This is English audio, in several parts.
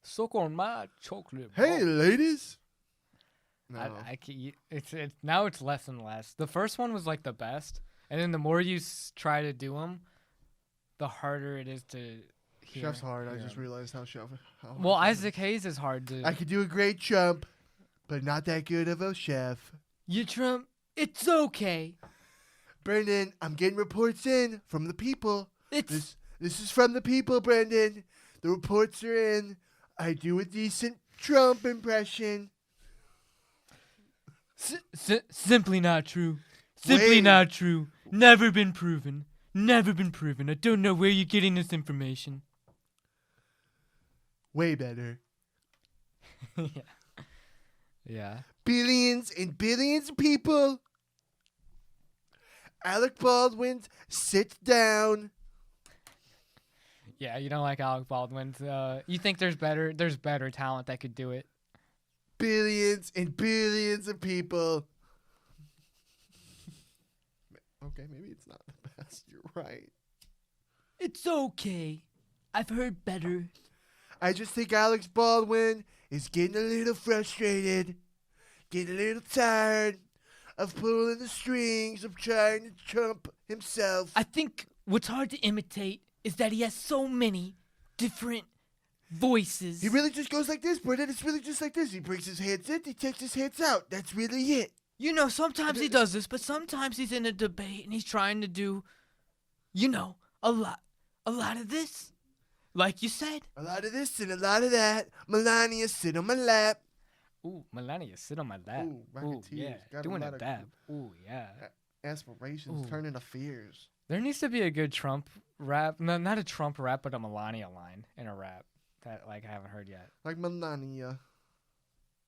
Suck on my chocolate. Hey, ball. ladies. No. I can't, it's now it's less and less. The first one was like the best, and then the more you try to do them, the harder it is to hear. Chef's hard. I hear just 'em. realized how hard Well, Chef Isaac is. Hayes is hard to. I could do a great Trump, but not that good of a chef. You Trump, it's okay. Brendan, I'm getting reports in from the people. It's This is from the people, Brendan. The reports are in. I do a decent Trump impression. simply not true. Simply Wait. not true. Never been proven. Never been proven. I don't know where you're getting this information. Way better. Yeah. Yeah. Billions and billions of people. Alec Baldwin, sit down. Yeah, you don't like Alec Baldwin. You think there's better talent that could do it. Billions and billions of people. Okay, maybe it's not the best. You're right. It's okay. I've heard better. I just think Alex Baldwin is getting a little frustrated, getting a little tired of pulling the strings of trying to trump himself. I think what's hard to imitate is that he has so many different voices. He really just goes like this, Brendan. It's really just like this. He brings his hands in, he takes his hands out. That's really it. You know, sometimes he does this, but sometimes he's in a debate and he's trying to do, you know, a lot of this. Like you said. A lot of this and a lot of that. Melania, sit on my lap. Ooh, Melania, sit on my lap. Ooh, Ooh, Rocketeers. yeah. Got a Doing lot a of dab. Ooh, yeah. Aspirations Ooh. turn into fears. There needs to be a good Trump rap. No, not a Trump rap, but a Melania line in a rap that, like, I haven't heard yet. Like Melania.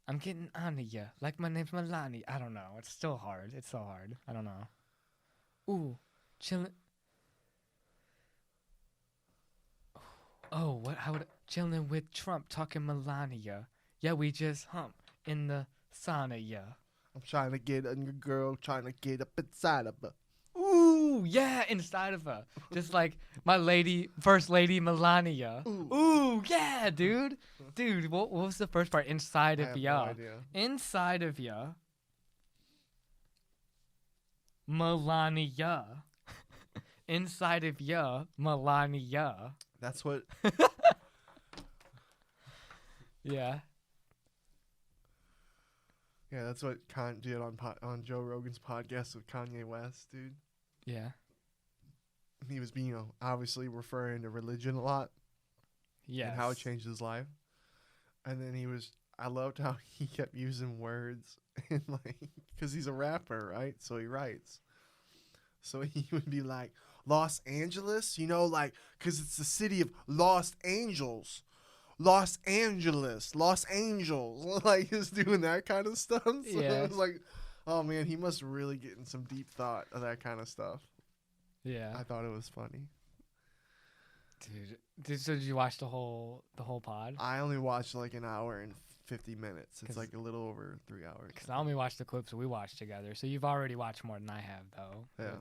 I'm getting on to ya, like my name's Melania. I don't know. It's still hard. It's so hard. I don't know. Ooh, chillin'. Oh, what? How would chillin' with Trump talking Melania? Yeah, we just hump in the sauna. Yeah. I'm trying to get on your girl, trying to get up inside of her. Ooh, yeah, inside of her, just like my lady, first lady Melania. Ooh, yeah, dude. Dude, what was the first part? Inside I of have no ya. idea. Inside of ya. Melania. Inside of ya, Melania. That's what. Yeah. Yeah, that's what Kanye did on Joe Rogan's podcast with Kanye West, dude. Yeah. He was, obviously referring to religion a lot Yes. and how it changed his life. And then I loved how he kept using words and because he's a rapper, right? So he writes. So he would be like, Los Angeles, because it's the city of Lost Angels. Los Angeles, Los Angels, like he's doing that kind of stuff. So Yeah. it was like, oh man, he must really get in some deep thought of that kind of stuff. Yeah. I thought it was funny. Dude, so did you watch the whole pod? I only watched like an hour and 50 minutes. It's 'Cause- like a little over 3 hours. Because I only watched the clips that we watched together. So you've already watched more than I have, though. Yeah.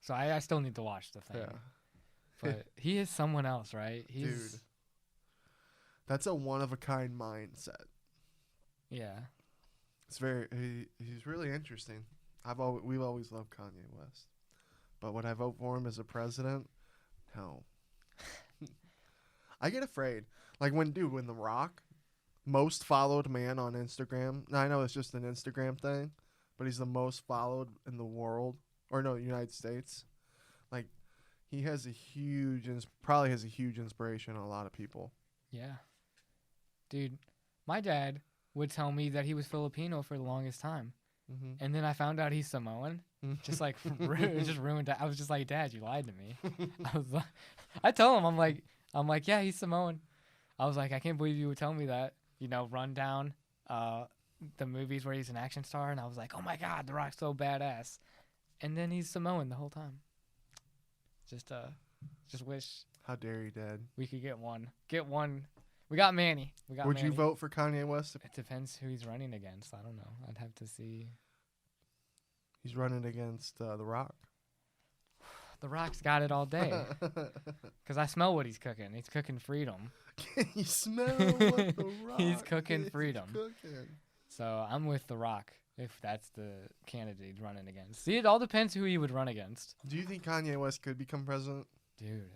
So I still need to watch the thing. Yeah. But he is someone else, right? Dude. That's a one of a kind mindset. Yeah. It's he's really interesting. We've always loved Kanye West. But would I vote for him as a president? No. I get afraid. Like when The Rock, most followed man on Instagram. Now I know it's just an Instagram thing, but he's the most followed in the world, or no, United States. Like he has probably has a huge inspiration on a lot of people. Yeah. Dude, my dad would tell me that he was Filipino for the longest time. Mm-hmm. And then I found out he's Samoan. Just like, it just ruined it. I was just like, Dad, you lied to me. I tell him, I'm like, yeah, he's Samoan. I was like, I can't believe you would tell me that. Run down the movies where he's an action star. And I was like, oh my God, The Rock's so badass. And then he's Samoan the whole time. Just wish How dare you, Dad? we could get one. We got Manny. Would you vote for Kanye West? It depends who he's running against. I don't know. I'd have to see. He's running against The Rock. The Rock's got it all day. Because I smell what he's cooking. He's cooking freedom. Can you smell what the Rock He's cooking is freedom. cooking? So I'm with The Rock if that's the candidate he's running against. See, it all depends who he would run against. Do you think Kanye West could become president? Dude,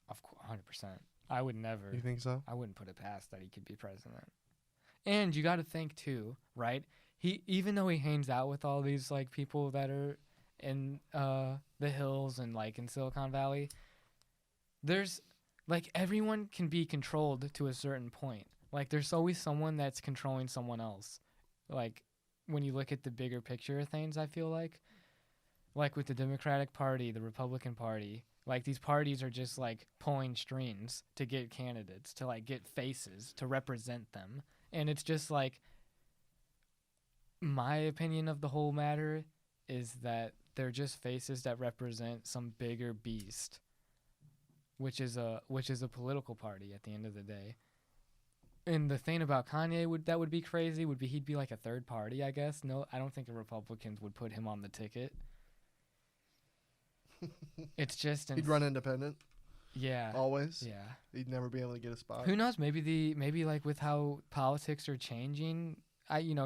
of course, 100%. I would never. You think so? I wouldn't put it past that he could be president. And you got to think too, right? He even though he hangs out with all these like people that are in the hills and like in Silicon Valley, there's like everyone can be controlled to a certain point. Like there's always someone that's controlling someone else. Like when you look at the bigger picture of things, I feel like with the Democratic Party, the Republican Party, like these parties are just like pulling strings to get candidates, to like get faces to represent them. And it's just like my opinion of the whole matter is that they're just faces that represent some bigger beast, which is a political party at the end of the day. And the thing about Kanye that would be crazy would be he'd be like a third party, I guess. No, I don't think the Republicans would put him on the ticket. It's just He'd run independent. Yeah. Always. Yeah. He'd never be able to get a spot. Who knows? Maybe like with how politics are changing,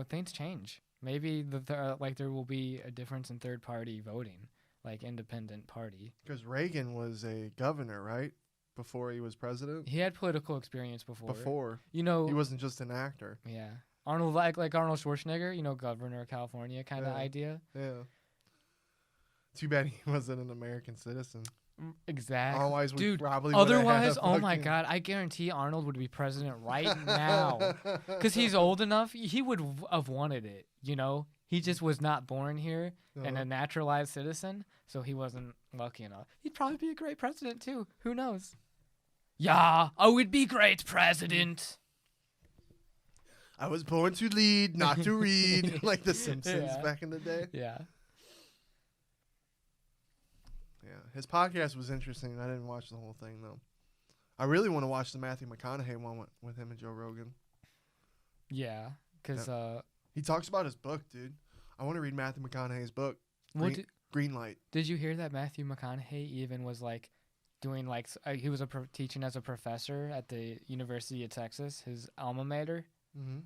things change. Maybe there will be a difference in third party voting, like independent party. Because Reagan was a governor, right? Before he was president. He had political experience before. He wasn't just an actor. Yeah. Arnold like Arnold Schwarzenegger, governor of California kind of idea. Yeah. Too bad he wasn't an American citizen. Exactly. Otherwise, we probably otherwise, oh my God, I guarantee Arnold would be president right now. Because he's old enough, he would have wanted it, He just was not born here and a naturalized citizen, so he wasn't lucky enough. He'd probably be a great president, too. Who knows? Yeah, I would be great president. I was born to lead, not to read, like The Simpsons back in the day. Yeah. Yeah, his podcast was interesting. I didn't watch the whole thing, though. I really want to watch the Matthew McConaughey one with him and Joe Rogan. Yeah, because... he talks about his book, dude. I want to read Matthew McConaughey's book, Green Light. Did you hear that Matthew McConaughey even was, like, doing, like... he was teaching as a professor at the University of Texas, his alma mater,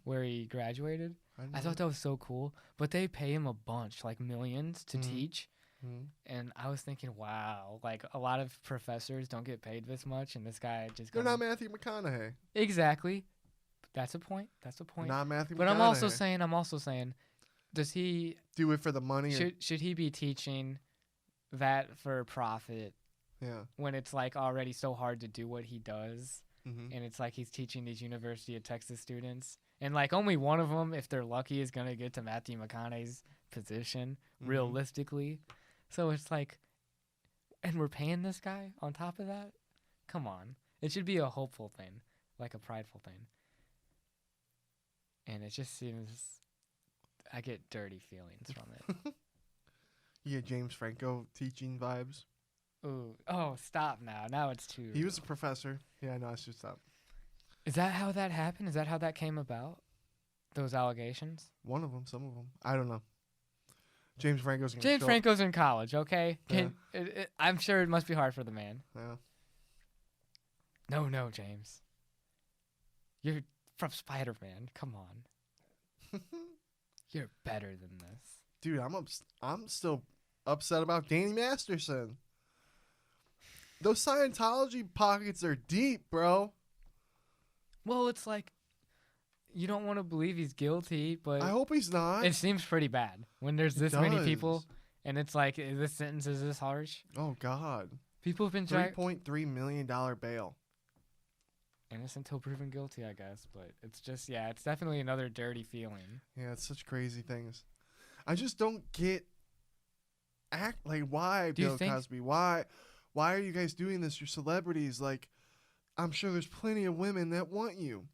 where he graduated? I thought that was so cool. But they pay him a bunch, like millions, to teach. And I was thinking, wow, like a lot of professors don't get paid this much, and this guy just They're not Matthew McConaughey. Exactly. That's a point. Not Matthew McConaughey. But I'm also saying, does he do it for the money? Should he be teaching that for profit? Yeah. When it's like already so hard to do what he does, and it's like he's teaching these University of Texas students, and like only one of them, if they're lucky, is gonna get to Matthew McConaughey's position realistically. So it's like, and we're paying this guy on top of that? Come on. It should be a hopeful thing, like a prideful thing. And it just seems, I get dirty feelings from it. You get James Franco teaching vibes. Ooh. Oh, stop now. Now it's too... He was a professor. Yeah, no, I should stop. Is that how that happened? Is that how that came about? Those allegations? One of them, some of them. I don't know. James Franco's in college, okay? I'm sure it must be hard for the man. Yeah. No, James. You're from Spider-Man. Come on. You're better than this. Dude, I'm still upset about Danny Masterson. Those Scientology pockets are deep, bro. Well, it's like, you don't want to believe he's guilty, but... I hope he's not. It seems pretty bad when there's this many people, and it's like, this sentence is this harsh. Oh, God. People have been... $3.3 million bail. Innocent till proven guilty, I guess, but it's just, it's definitely another dirty feeling. Yeah, it's such crazy things. I just don't get... why, Bill Cosby? Why are you guys doing this? You're celebrities. Like, I'm sure there's plenty of women that want you.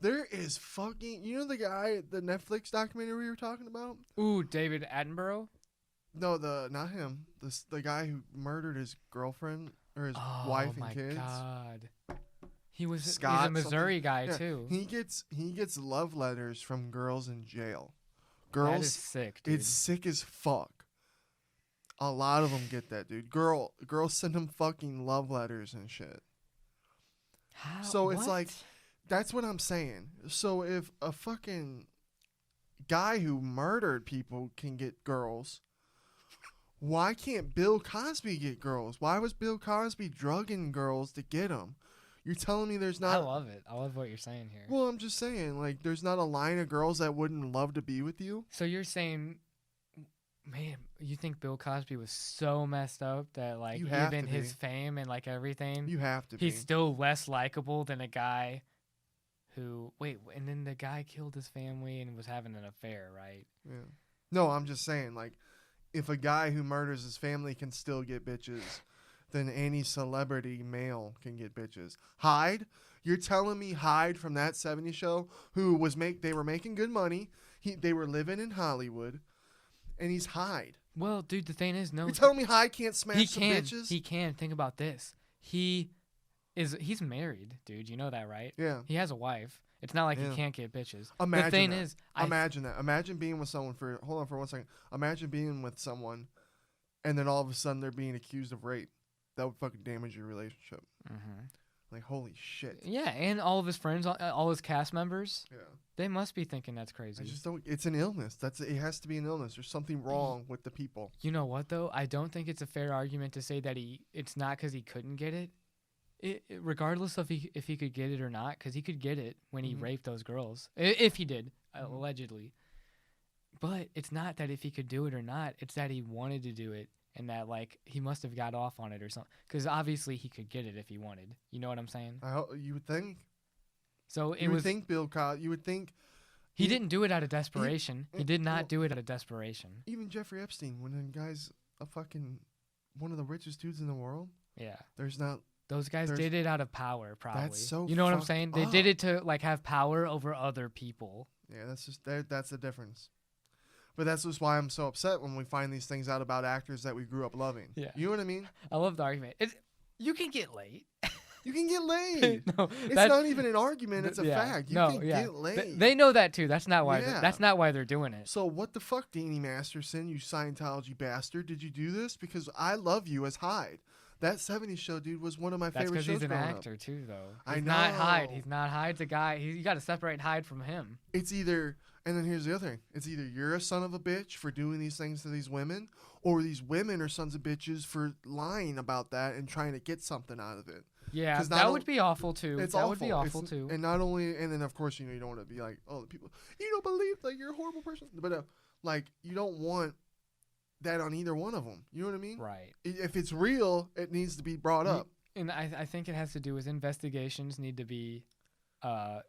There is fucking... You know the guy, the Netflix documentary we were talking about? Ooh, David Attenborough? No, not him. The guy who murdered his girlfriend or his wife and kids. Oh, my God. He's Scott, a Missouri guy, too. He gets love letters from girls in jail. Girls... That is sick, dude. It's sick as fuck. A lot of them get that, dude. Girls send them fucking love letters and shit. How? So it's What? like, that's what I'm saying. So if a fucking guy who murdered people can get girls, why can't Bill Cosby get girls? Why was Bill Cosby drugging girls to get them? You're telling me there's not... I love it. I love what you're saying here. Well, I'm just saying, like, there's not a line of girls that wouldn't love to be with you? So you're saying, man, you think Bill Cosby was so messed up that, like, You have even to his be. fame and, like, everything, You have to he's be. still less likable than a guy who... Wait, and then the guy killed his family and was having an affair, right? Yeah. No, I'm just saying, like, if a guy who murders his family can still get bitches, then any celebrity male can get bitches. Hyde? You're telling me Hyde from that 70s show, who was they were making good money, they were living in Hollywood, and he's Hyde. Well, dude, the thing is, no... You're telling me Hyde can't smash he some can. bitches? He can. Think about this. He's married, dude. You know that, right? Yeah. He has a wife. It's not like Yeah. he can't get bitches. Imagine the thing that. is, Imagine that. Imagine being with someone hold on for 1 second. Imagine being with someone, and then all of a sudden they're being accused of rape. That would fucking damage your relationship. Mm-hmm. Like, holy shit. Yeah, and all of his friends, all his cast members, Yeah. they must be thinking that's crazy. I just don't. It's an illness. It has to be an illness. There's something wrong with the people. You know what though? I don't think it's a fair argument to say that it's not because he couldn't get it. Regardless of if he could get it or not, because he could get it when he Mhm. raped those girls, if he did, Mhm. allegedly. But it's not that if he could do it or not. It's that he wanted to do it, and that like he must have got off on it or something. Because obviously he could get it if he wanted. You know what I'm saying? You would think. So it You would was. think Bill Cosby. You would think He didn't do it out of desperation. He did not well- do it out of desperation. even Jeffrey Epstein, when the guy's a fucking one of the richest dudes in the world. Yeah. There's not. Those guys There's- did it out of power, probably. so you know what I'm fucked saying? They did up. it to like have power over other people. Yeah, that's just that's the difference. But that's just why I'm so upset when we find these things out about actors that we grew up loving. Yeah. You know what I mean? I love the argument. You can get laid. You can get laid. No, It's that's- not even an argument. It's a yeah, fact. You no, can yeah. get laid. They know that too. That's not why. Yeah. That's not why they're doing it. So what the fuck, Danny Masterson, you Scientology bastard? Did you do this? Because I love you as Hyde. That 70s show, dude, was one of my That's favorite because shows he's an growing up. actor too, though. I He's not Hyde. know. He's not Hyde's a guy. You got to separate Hyde from him. It's either, and then here's the other thing. It's either you're a son of a bitch for doing these things to these women, or these women are sons of bitches for lying about that and trying to get something out of it. Yeah, 'Cause that not would be awful too. It's that awful. would be awful It's- too. And not only, and then of course, you don't want to be like, oh, the people, you don't believe that you're a horrible person. But like, you don't want that on either one of them. You know what I mean? Right. If it's real, it needs to be brought up. And I think it has to do with investigations need to be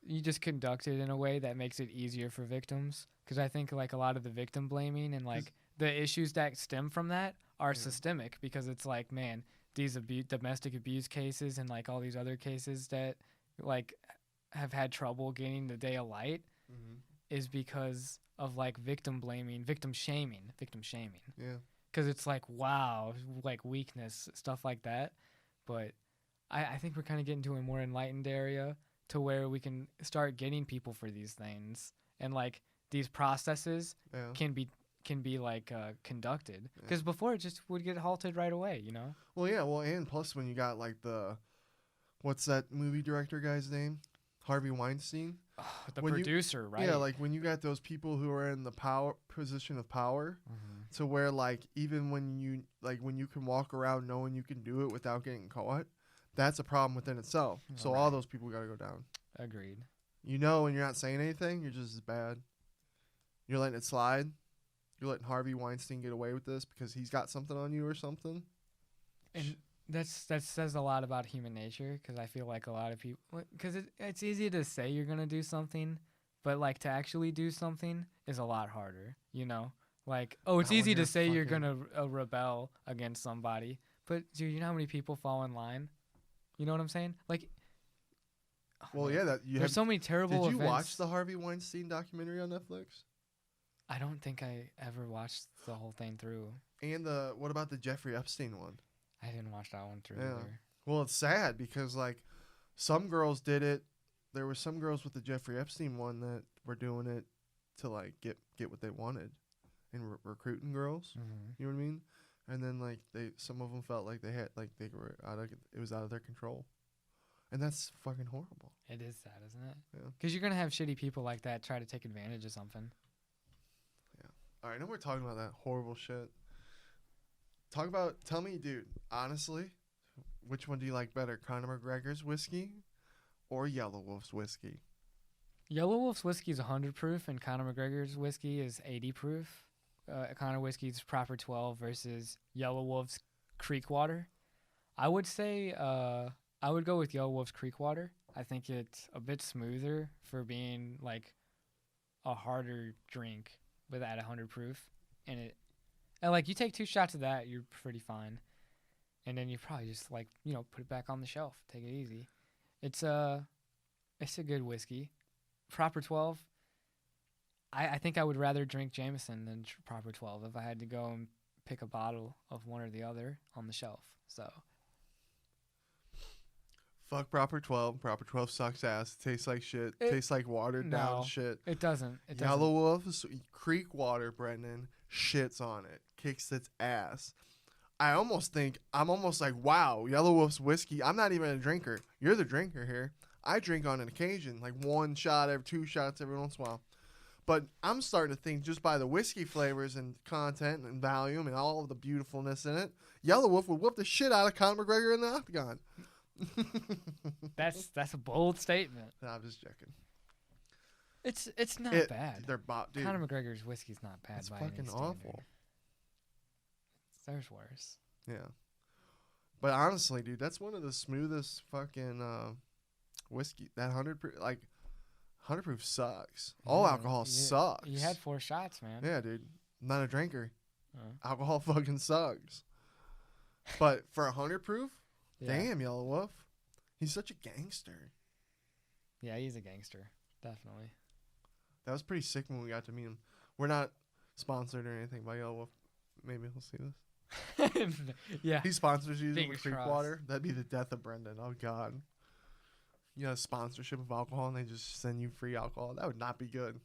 you just conduct it in a way that makes it easier for victims, because I think like a lot of the victim blaming and like the issues that stem from that are systemic, because it's like, man, these domestic abuse cases and like all these other cases that like have had trouble getting the day of light is because of like victim blaming, victim shaming. Yeah. Because it's like, wow, like weakness, stuff like that. But I think we're kind of getting to a more enlightened area to where we can start getting people for these things, and like these processes Yeah. can be like conducted. Because before it just would get halted right away, you know? Well, yeah. Well, and plus when you got like what's that movie director guy's name? Harvey Weinstein. The When you- producer, right? Yeah, like when you got those people who are in the position of power, to where like even when you can walk around knowing you can do it without getting caught, that's a problem within itself. So all those people got to go down. Agreed. You know, and you're not saying anything, you're just as bad. You're letting it slide. You're letting Harvey Weinstein get away with this because he's got something on you or something. And that says a lot about human nature, because I feel like a lot of people, because it's easy to say you're gonna do something, but like to actually do something is a lot harder, you know? Like, oh, it's Not when easy to you're say you're fucking- gonna rebel against somebody, but dude, you know how many people fall in line? You know what I'm saying? Like, oh, Well, man, yeah, that you there's so many terrible Did you events. watch the Harvey Weinstein documentary on Netflix? I don't think I ever watched the whole thing through. And what about the Jeffrey Epstein one? I didn't watch that one through Yeah. either. Well, it's sad because like some girls did it. There were some girls with the Jeffrey Epstein one that were doing it to like get what they wanted, and recruiting girls. Mm-hmm. You know what I mean? and then like some of them felt like they were it was out of their control, and that's fucking horrible. It is sad, isn't it? Yeah. Because you're gonna have shitty people like that try to take advantage of something. All right, now we're talking about that horrible shit. Tell me, dude, honestly, which one do you like better, Conor McGregor's whiskey or Yellow Wolf's whiskey? Yellow Wolf's whiskey is 100 proof, and Conor McGregor's whiskey is 80 proof. Conor whiskey's proper 12 versus Yellow Wolf's Creek Water. I would say I would go with Yellow Wolf's Creek Water. I think it's a bit smoother for being like a harder drink with at 100 proof, and like you take 2 shots of that, you're pretty fine, and then you probably just like put it back on the shelf, take it easy. It's a good whiskey. Proper 12. I think I would rather drink Jameson than Proper 12 if I had to go and pick a bottle of one or the other on the shelf. So. Fuck Proper 12. Proper 12 sucks ass. It tastes like shit. Tastes like watered down shit. It doesn't. Yellow Wolf's Creek Water, Brendan, shits on it. Kicks its ass. I'm almost like, wow, Yellow Wolf's whiskey. I'm not even a drinker. You're the drinker here. I drink on an occasion, like 1 shot every 2 shots every once in a while. But I'm starting to think just by the whiskey flavors and content and volume and all of the beautifulness in it, Yellow Wolf would whoop the shit out of Conor McGregor in the octagon. That's a bold statement. No, I'm just joking. It's not bad. Dude, Conor McGregor's whiskey's not bad. It's by fucking any standard. awful. There's worse. Yeah, but honestly, dude, that's one of the smoothest fucking whiskey. That 100 proof sucks. All alcohol sucks. You had 4 shots, man. Yeah, dude. I'm not a drinker. Alcohol fucking sucks. But for 100 proof. Yeah. Damn, Yellow Wolf. He's such a gangster. Yeah, he's a gangster. Definitely. That was pretty sick when we got to meet him. We're not sponsored or anything by Yellow Wolf. Maybe he'll see this. Yeah. He sponsors you with Creek crossed. Water. That'd be the death of Brendan. Oh, God. You know, sponsorship of alcohol and they just send you free alcohol. That would not be good.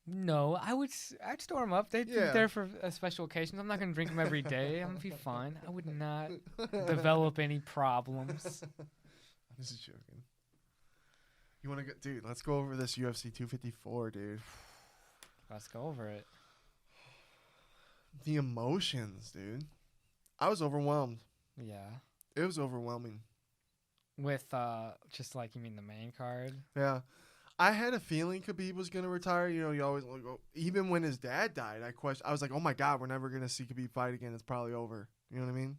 No, I'd store them up. They'd be there for special occasions. I'm not going to drink them every day. I'm going to be fine. I would not develop any problems. I'm just joking. You want to go? Dude, let's go over this UFC 254, dude. Let's go over it. The emotions, dude. I was overwhelmed. Yeah. It was overwhelming. With, just like, you mean the main card? Yeah. I had a feeling Khabib was going to retire. You know, you always go, even when his dad died, I was like, oh my God, we're never going to see Khabib fight again. It's probably over. You know what I mean?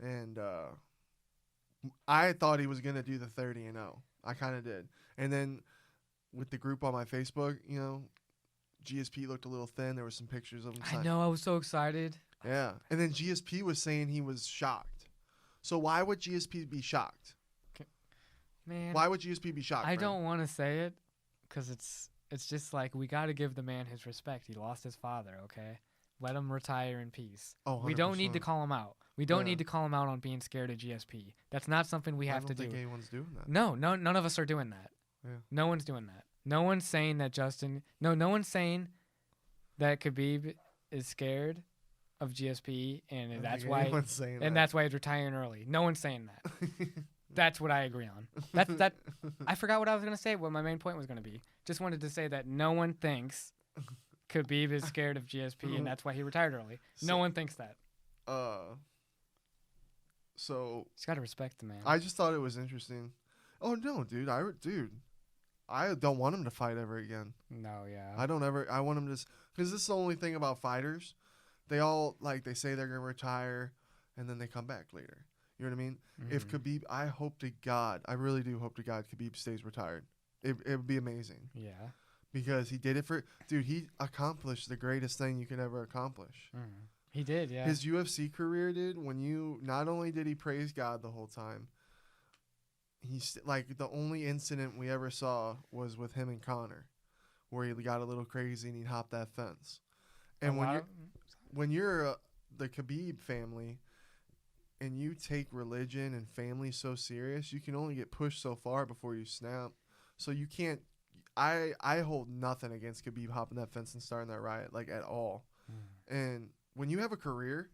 And I thought he was going to do the 30-0. I kind of did. And then with the group on my Facebook, you know, GSP looked a little thin. There were some pictures of him. I know. I was so excited. Yeah. And then GSP was saying he was shocked. So why would GSP be shocked? Man, why would GSP be shocked? I don't want to say it because it's just like we got to give the man his respect. He lost his father, okay? Let him retire in peace. Oh, we don't need to call him out. We don't need to call him out on being scared of GSP. That's not something we have to do. I don't think anyone's doing that. No, none of us are doing that. Yeah. No one's doing that. No one's saying that no one's saying that Khabib is scared of GSP and that's why he's retiring early. No one's saying that. That's what I agree on. That I forgot what I was gonna say. What my main point was gonna be. Just wanted to say that no one thinks Khabib is scared of GSP and that's why he retired early. No one thinks that. So just gotta respect the man. I just thought it was interesting. Oh no, dude! I don't want him to fight ever again. No, yeah. I want him to, because this is the only thing about fighters. They all they say they're gonna retire, and then they come back later. You know what I mean? Mm-hmm. If Khabib, I really do hope to God Khabib stays retired. It would be amazing. Yeah. Because he did it he accomplished the greatest thing you could ever accomplish. Mm. He did, yeah. His UFC career, dude, not only did he praise God the whole time, he's the only incident we ever saw was with him and Conor, where he got a little crazy and he hopped that fence. And when you're the Khabib family, and you take religion and family so serious, you can only get pushed so far before you snap. So you can't. I hold nothing against Khabib hopping that fence and starting that riot at all. Mm. And when you have a career,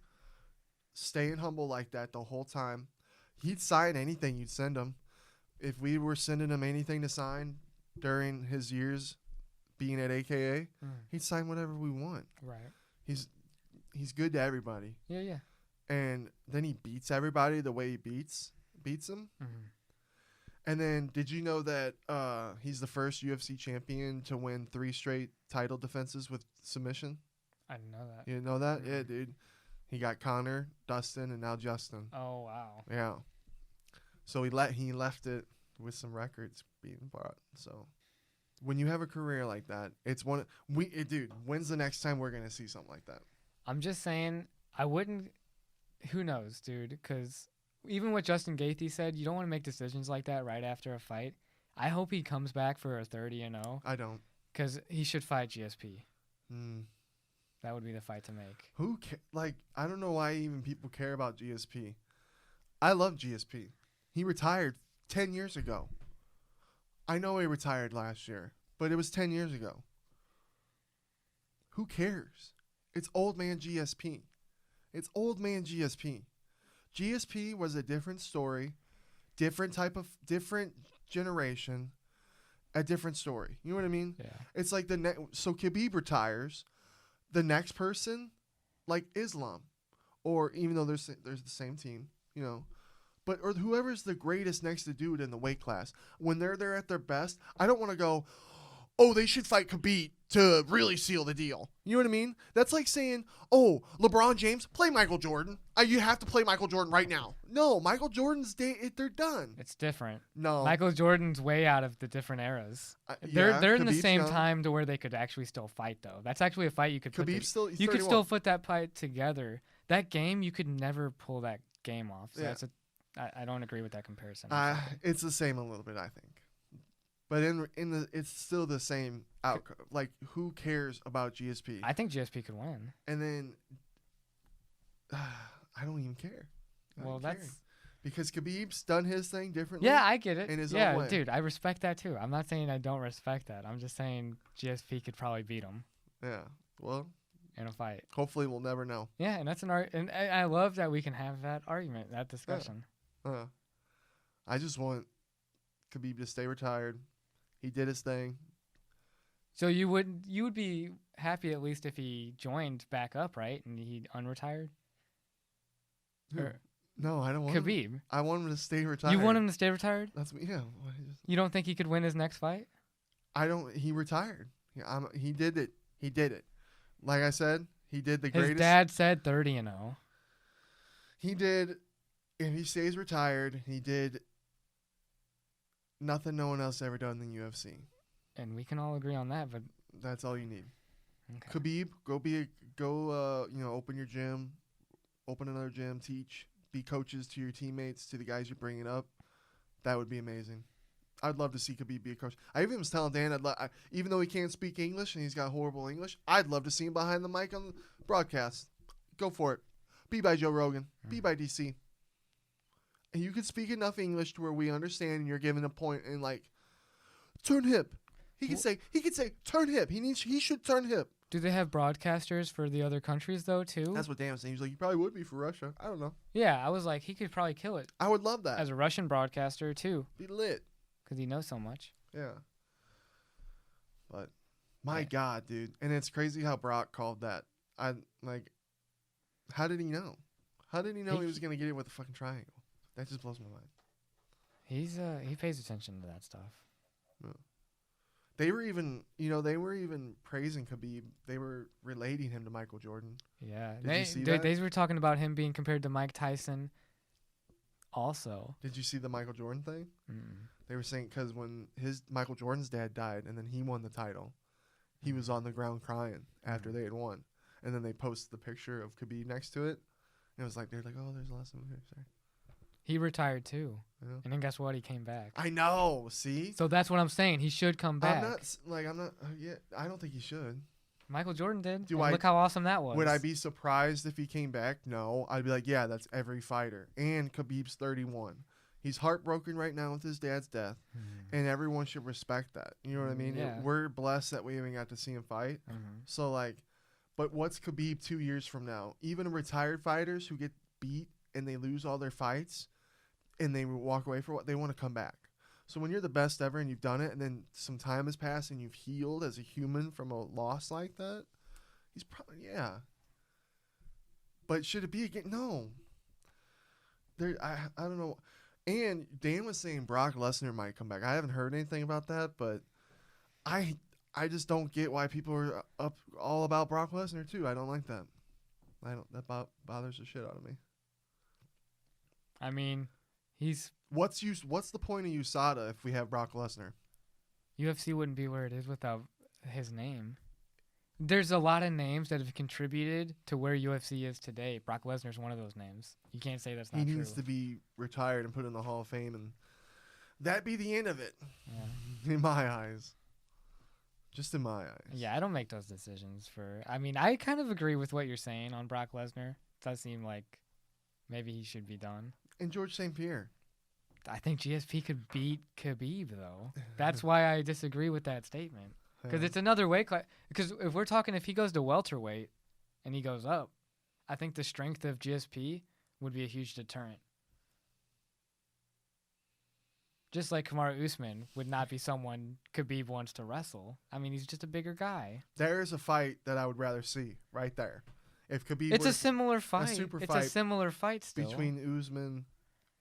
staying humble like that the whole time. He'd sign anything you'd send him. If we were sending him anything to sign during his years being at AKA, he'd sign whatever we want. Right. He's good to everybody. Yeah, yeah. And then he beats everybody the way he beats them. Mm-hmm. And then did you know that he's the first UFC champion to win 3 straight title defenses with submission? I didn't know that. You didn't know that? Mm-hmm. Yeah, dude. He got Connor, Dustin, and now Justin. Oh, wow. Yeah. So he left it with some records being brought. So when you have a career like that, it's dude, when's the next time we're going to see something like that? I'm just saying, I wouldn't. Who knows, dude? Because even what Justin Gaethje said, you don't want to make decisions like that right after a fight. I hope he comes back for a 30-0. I don't. Because he should fight GSP. Mm. That would be the fight to make. I don't know why even people care about GSP. I love GSP. He retired 10 years ago. I know he retired last year, but it was 10 years ago. Who cares? It's old man GSP. It's old man GSP. GSP was a different story, different generation, a different story. You know what I mean? Yeah. It's like so Khabib retires, the next person, like Islam, or even though there's the same team, you know, or whoever's the greatest next to dude in the weight class, when they're at their best, I don't want to go, oh, they should fight Khabib to really seal the deal. You know what I mean? That's like saying, oh, LeBron James, play Michael Jordan. You have to play Michael Jordan right now. No, Michael Jordan's they're done. It's different. No. Michael Jordan's way out of the different eras. Yeah, they're in the Khabib's same young. time to where they could actually still fight, though. That's actually a fight you could put Khabib's still, he's you could 31. still put that fight together. That game, you could never pull that game off. So Yeah. I don't agree with that comparison. It's the same a little bit, I think. But it's still the same outcome. Like, who cares about GSP? I think GSP could win. And then I don't even care. Because Khabib's done his thing differently. Yeah, I get it. In his own way. Dude, I respect that too. I'm not saying I don't respect that. I'm just saying GSP could probably beat him. Yeah. Well, in a fight. Hopefully, we'll never know. Yeah, and that's and I love that we can have that argument, that discussion. I just want Khabib to stay retired. He did his thing. So you would be happy at least if he joined back up, right? And he unretired? No, I don't want Khabib. him. I want him to stay retired. You want him to stay retired? That's yeah. You don't think he could win his next fight? I don't. He retired. He did it. He did it. Like I said, he did the greatest. His dad said 30-0. He did. If he stays retired, he did nothing no one else ever done in the UFC. And we can all agree on that, but that's all you need. Okay. Khabib, open your gym, open another gym, teach, be coaches to your teammates, to the guys you're bringing up. That would be amazing. I'd love to see Khabib be a coach. I even was telling Dan, even though he can't speak English and he's got horrible English, I'd love to see him behind the mic on the broadcast. Go for it. Be by Joe Rogan. Be by DC. And you could speak enough English to where we understand and you're given a point and like, turn hip. He could say, turn hip. He should turn hip. Do they have broadcasters for the other countries though too? That's what Dan was saying. He's like, you probably would be for Russia. I don't know. Yeah, I was like, he could probably kill it. I would love that. As a Russian broadcaster too. Be lit. Because he knows so much. Yeah. But my God, dude. And it's crazy how Brock called that. How did he know? How did he know he was going to get it with a fucking triangle? That just blows my mind. He pays attention to that stuff. Yeah. They were even praising Khabib. They were relating him to Michael Jordan. Yeah. Did you see that? They were talking about him being compared to Mike Tyson also. Did you see the Michael Jordan thing? Mm-mm. They were saying because when Michael Jordan's dad died and then he won the title, he was on the ground crying after they had won. And then they posted the picture of Khabib next to it. And it was like, they're like, oh, there's a lesson here. Sorry. He retired too. Yeah. And then guess what? He came back. I know. See? So that's what I'm saying. He should come back. I don't think he should. Michael Jordan did. Look how awesome that was. Would I be surprised if he came back? No. I'd be like, yeah, that's every fighter. And Khabib's 31. He's heartbroken right now with his dad's death. Mm-hmm. And everyone should respect that. You know what I mean? Yeah. We're blessed that we even got to see him fight. Mm-hmm. So, but what's Khabib 2 years from now? Even retired fighters who get beat and they lose all their fights and they walk away for what they want to come back. So when you're the best ever and you've done it and then some time has passed and you've healed as a human from a loss like that, he's probably, yeah. But should it be again? No. I don't know. And Dan was saying Brock Lesnar might come back. I haven't heard anything about that, but I just don't get why people are up all about Brock Lesnar too. I don't like that. That bothers the shit out of me. I mean, what's the point of USADA if we have Brock Lesnar? UFC wouldn't be where it is without his name. There's a lot of names that have contributed to where UFC is today. Brock Lesnar's one of those names. You can't say that's not true. He needs to be retired and put in the Hall of Fame, and that'd be the end of it. Yeah. In my eyes. Just in my eyes. Yeah, I don't make those decisions I mean, I kind of agree with what you're saying on Brock Lesnar. It does seem like maybe he should be done. And George St. Pierre. I think GSP could beat Khabib, though. That's why I disagree with that statement. Because it's another weight class. Because if he goes to welterweight and he goes up, I think the strength of GSP would be a huge deterrent. Just like Kamaru Usman would not be someone Khabib wants to wrestle. I mean, he's just a bigger guy. There is a fight that I would rather see right there. If Khabib, it's a similar fight. It's a similar fight still between Usman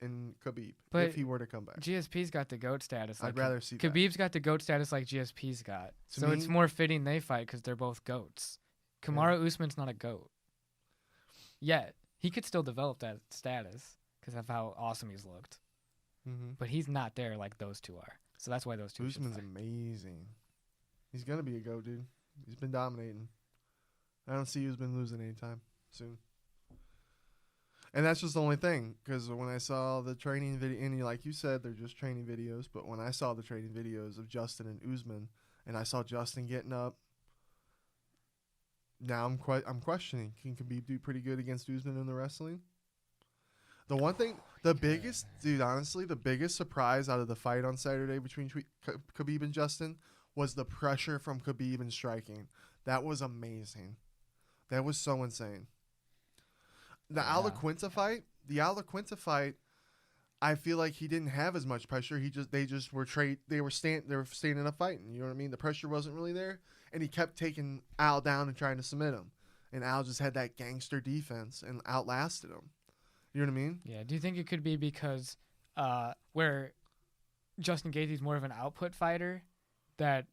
and Khabib. But if he were to come back, GSP's got the GOAT status. I'd rather see Khabib's got the GOAT status like GSP's got. So it's more fitting they fight because they're both GOATs. Kamaru Usman's not a GOAT yet. He could still develop that status because of how awesome he's looked. Mm-hmm. But he's not there like those two are. So that's why those two Usman's amazing. He's going to be a GOAT, dude. He's been dominating. I don't see Usman losing anytime soon. And that's just the only thing. Because when I saw the training video, and like you said, they're just training videos. But when I saw the training videos of Justin and Usman, and I saw Justin getting up, now I'm questioning. Can Khabib do pretty good against Usman in the wrestling? The one thing, biggest, dude, honestly, the biggest surprise out of the fight on Saturday between Khabib and Justin was the pressure from Khabib in striking. That was amazing. That was so insane. The Alaquinta fight, I feel like he didn't have as much pressure. They were standing up fighting. You know what I mean? The pressure wasn't really there, and he kept taking Al down and trying to submit him. And Al just had that gangster defense and outlasted him. You know what I mean? Yeah. Do you think it could be because where Justin Gaethje's more of an output fighter, that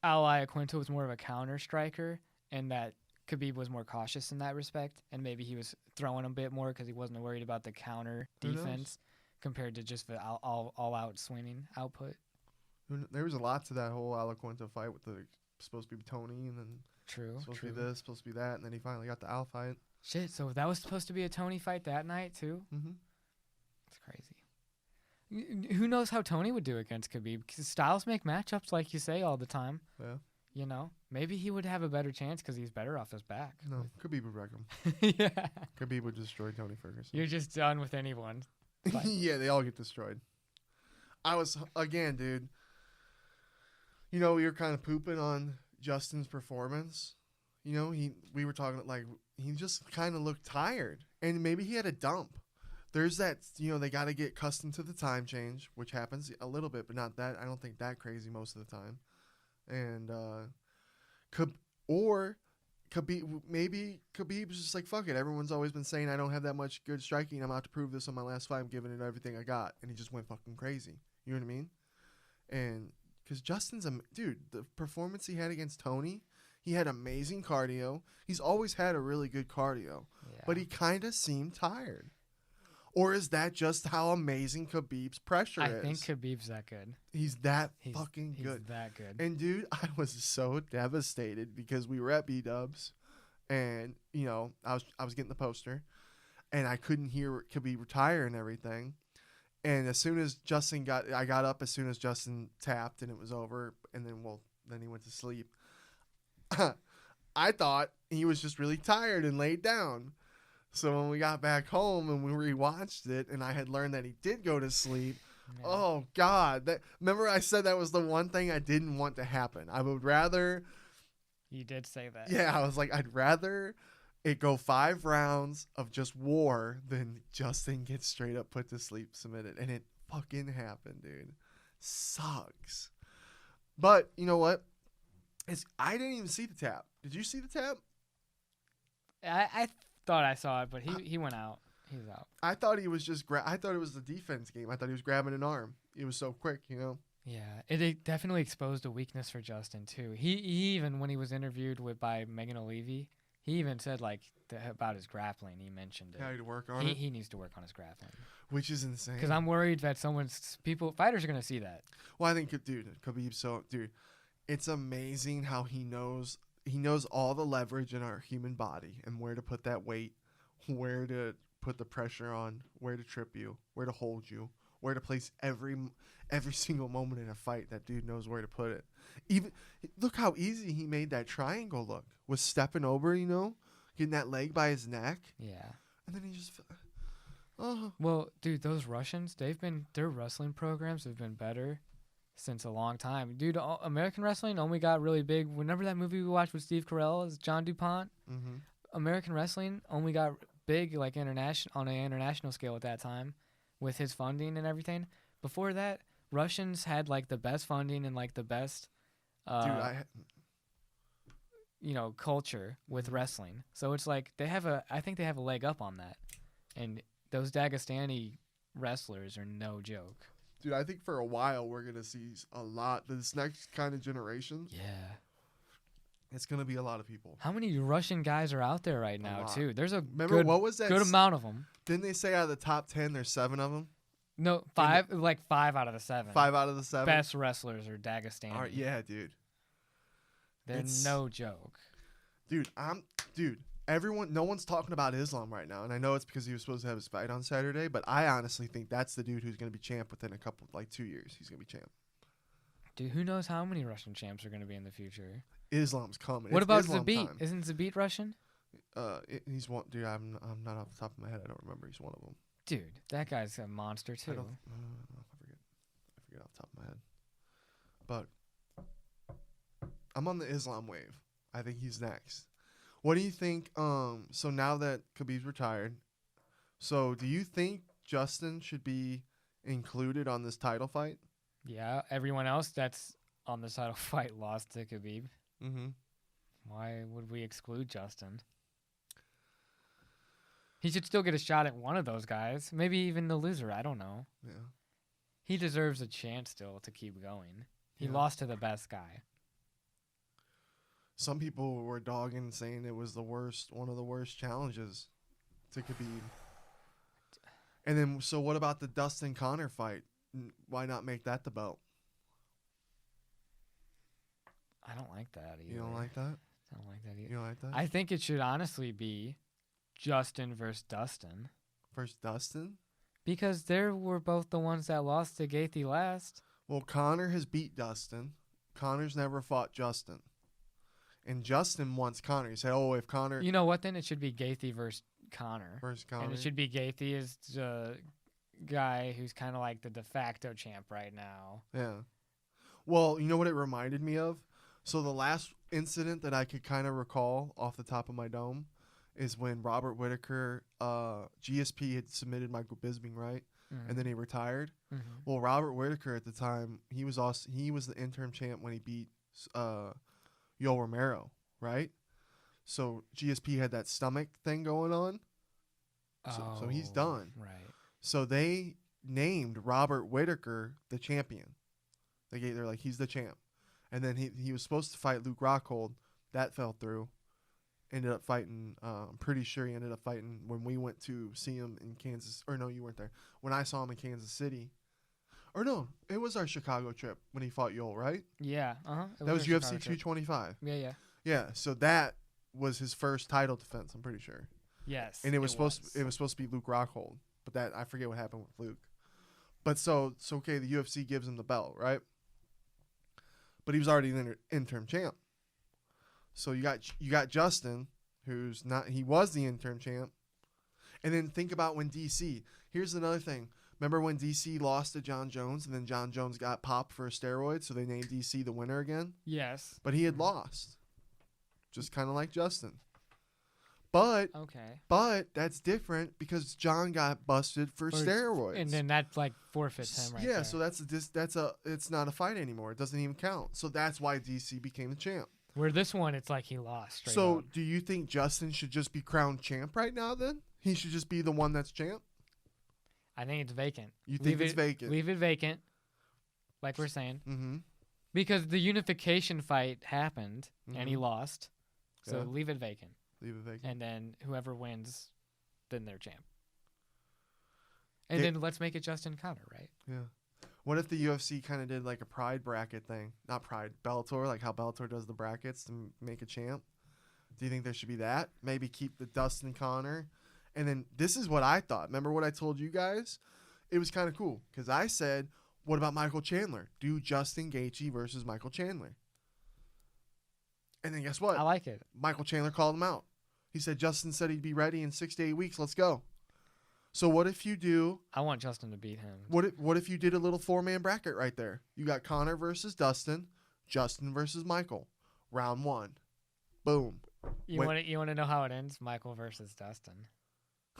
Al Iaquinta was more of a counter striker, and that Khabib was more cautious in that respect, and maybe he was throwing a bit more because he wasn't worried about the counter defense compared to just the all-out swinging output? There was a lot to that whole Alaquinta fight with the supposed to be Tony, and then supposed to be this, supposed to be that, and then he finally got the Al fight. Shit, so that was supposed to be a Tony fight that night, too? Mm-hmm. That's crazy. Who knows how Tony would do against Khabib? Because styles make matchups, like you say, all the time. Yeah. You know? Maybe he would have a better chance because he's better off his back. No, Khabib would wreck him. Yeah. Khabib would destroy Tony Ferguson. You're just done with anyone. Yeah, they all get destroyed. Again, dude, you know, we were kind of pooping on Justin's performance. You know, we were talking like he just kind of looked tired, and maybe he had a dump. There's that, you know, they got to get accustomed to the time change, which happens a little bit, but not that. I don't think that crazy most of the time. And maybe Khabib's just like, fuck it. Everyone's always been saying I don't have that much good striking. I'm out to prove this on my last fight. I'm giving it everything I got, and he just went fucking crazy. You know what I mean? And because Justin's dude, the performance he had against Tony. He had amazing cardio. He's always had a really good cardio. Yeah. But he kind of seemed tired. Or is that just how amazing Khabib's pressure is? I think Khabib's that good. He's fucking good. He's that good. And, dude, I was so devastated because we were at B-Dubs. And, you know, I was getting the poster. And I couldn't hear Khabib retire and everything. And as soon as Justin I got up as soon as Justin tapped and it was over. And then he went to sleep. I thought he was just really tired and laid down. So when we got back home and we rewatched it and I had learned that he did go to sleep, oh, God. Remember I said that was the one thing I didn't want to happen. I would rather... You did say that. Yeah, I was like, I'd rather it go 5 rounds of just war, then Justin gets straight up put to sleep, submitted, and it fucking happened, dude. Sucks. But you know what? I didn't even see the tap. Did you see the tap? I thought I saw it, but he went out. He was out. I thought he was just. I thought it was the defense game. I thought he was grabbing an arm. It was so quick, you know. Yeah, it definitely exposed a weakness for Justin too. He even when he was interviewed by Megan O'Leary, he even said like about his grappling. He mentioned it. How to work on it. He needs to work on his grappling, which is insane. Because I'm worried that fighters are gonna see that. Well, I think, dude, Khabib. It's amazing how he knows all the leverage in our human body and where to put that weight, where to put the pressure on, where to trip you, where to hold you, where to place every single moment in a fight. That dude knows where to put it. Even look how easy he made that triangle look. Was stepping over, getting that leg by his neck. Yeah. And then he just. Well, dude, those Russians, their wrestling programs have been better since a long time. Dude, American wrestling only got really big. Remember that movie we watched with Steve Carell as John DuPont? Mm-hmm. American wrestling only got big like on an international scale at that time with his funding and everything. Before that, Russians had like the best funding and like the best culture with wrestling. So it's like I think they have a leg up on that. And those Dagestani wrestlers are no joke. Dude, I think for a while we're going to see a lot. This next kind of generation. Yeah. It's going to be a lot of people. How many Russian guys are out there right now, too? There's what was that? Good amount of them. Didn't they say out of the top 10, there's 7 of them? No, 5. Like 5 out of the 7. 5 out of the 7? Best wrestlers are Dagestani. All right, yeah, dude. They're no joke. Dude, no one's talking about Islam right now, and I know it's because he was supposed to have his fight on Saturday, but I honestly think that's the dude who's going to be champ within a couple, 2 years. He's going to be champ. Dude, who knows how many Russian champs are going to be in the future? Islam's coming. What about Zabit? Isn't Zabit Russian? He's one. Dude, I'm not off the top of my head. I don't remember. He's one of them. Dude, that guy's a monster too. I forget off the top of my head. But I'm on the Islam wave. I think he's next. What do you think? So now that Khabib's retired, so do you think Justin should be included on this title fight? Yeah, everyone else that's on this title fight lost to Khabib. Mm-hmm. Why would we exclude Justin? He should still get a shot at one of those guys. Maybe even the loser. I don't know. Yeah. He deserves a chance still to keep going. He lost to the best guy. Some people were dogging, saying it was one of the worst challenges to Khabib. And then, so what about the Dustin Conner fight? Why not make that the belt? I don't like that either. You don't like that? I don't like that either. You don't like that? I think it should honestly be Justin versus Dustin. Versus Dustin? Because they were both the ones that lost to Gaethje last. Well, Conor has beat Dustin. Conor's never fought Justin. And Justin wants Conor. He said, if Conor... You know what, then? It should be Gaethje versus Conor. Versus Conor. And it should be Gaethje as the guy who's kind of like the de facto champ right now. Yeah. Well, you know what it reminded me of? So the last incident that I could kind of recall off the top of my dome is when Robert Whittaker, GSP had submitted Michael Bisping, right? Mm-hmm. And then he retired. Mm-hmm. Well, Robert Whittaker at the time, he was the interim champ when he beat Yoel Romero, right? So GSP had that stomach thing going on. So he's done. Right. So they named Robert Whittaker the champion. They're like, he's the champ. And then he was supposed to fight Luke Rockhold. That fell through. Ended up fighting. I'm pretty sure he ended up fighting when we went to see him in Kansas. Or no, you weren't there. When I saw him in Kansas City. Or no, it was our Chicago trip when he fought Yoel, right? Yeah. That was UFC 225. Yeah. Yeah. So that was his first title defense. I'm pretty sure. Yes. And it was supposed to be Luke Rockhold, but that I forget what happened with Luke. But so okay, the UFC gives him the belt, right? But he was already the interim champ. So you got Justin, who's not. He was the interim champ. And then think about when DC. Here's another thing. Remember when DC lost to John Jones, and then John Jones got popped for a steroid, so they named DC the winner again? Yes. But he had lost. Just kind of like Justin. But Okay. that's different because John got busted for steroids. And then that like forfeits him right yeah, there. so it's not a fight anymore. It doesn't even count. So that's why DC became the champ. Where this one, it's like he lost straight So up. do you think Justin should just be crowned champ right now then? He should just be the one that's champ? I think it's vacant. You think it's vacant? Leave it vacant, like we're saying. Mm-hmm. Because the unification fight happened, and he Mhm. lost. So Yeah. leave it vacant. Leave it vacant. And then whoever wins, then they're champ. And They- then let's make it Justin Connor, right? Yeah. What if the UFC kind of did like a pride bracket thing? Not pride, Bellator, like how Bellator does the brackets to make a champ. Do you think there should be that? Maybe keep the Dustin Connor. And then this is what I thought. Remember what I told you guys? It was kind of cool because I said, what about Michael Chandler? Do Justin Gaethje versus Michael Chandler. And then guess what? I like it. Michael Chandler called him out. He said, Justin said he'd be ready in 6 to 8 weeks. Let's go. So what if you do... I want Justin to beat him. What if you did a little 4-man bracket right there? You got Connor versus Dustin, Justin versus Michael. Round 1. Boom. You want to know how it ends? Michael versus Dustin.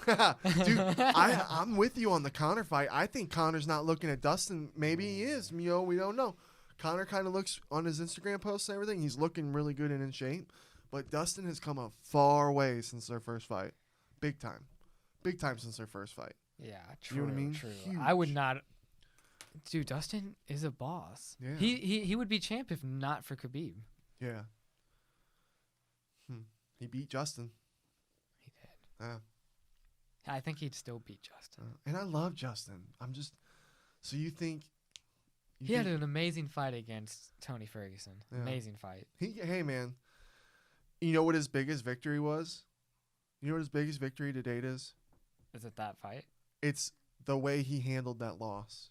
Dude, I'm with you on the Connor fight. I think Connor's not looking at Dustin. Maybe he is. We don't know. Connor kind of looks on his Instagram posts and everything. He's looking really good and in shape. But Dustin has come a far way since their first fight. Big time. Big time since their first fight. Yeah, true. You know what I mean? True. Huge. I would not. Dude, Dustin is a boss. Yeah. He would be champ if not for Khabib. Yeah. He beat Justin. He did. Yeah. I think he'd still beat Justin. And I love Justin. So you think... He had an amazing fight against Tony Ferguson. Yeah. Amazing fight. Hey, man. You know what his biggest victory was? You know what his biggest victory to date is? Is it that fight? It's the way he handled that loss.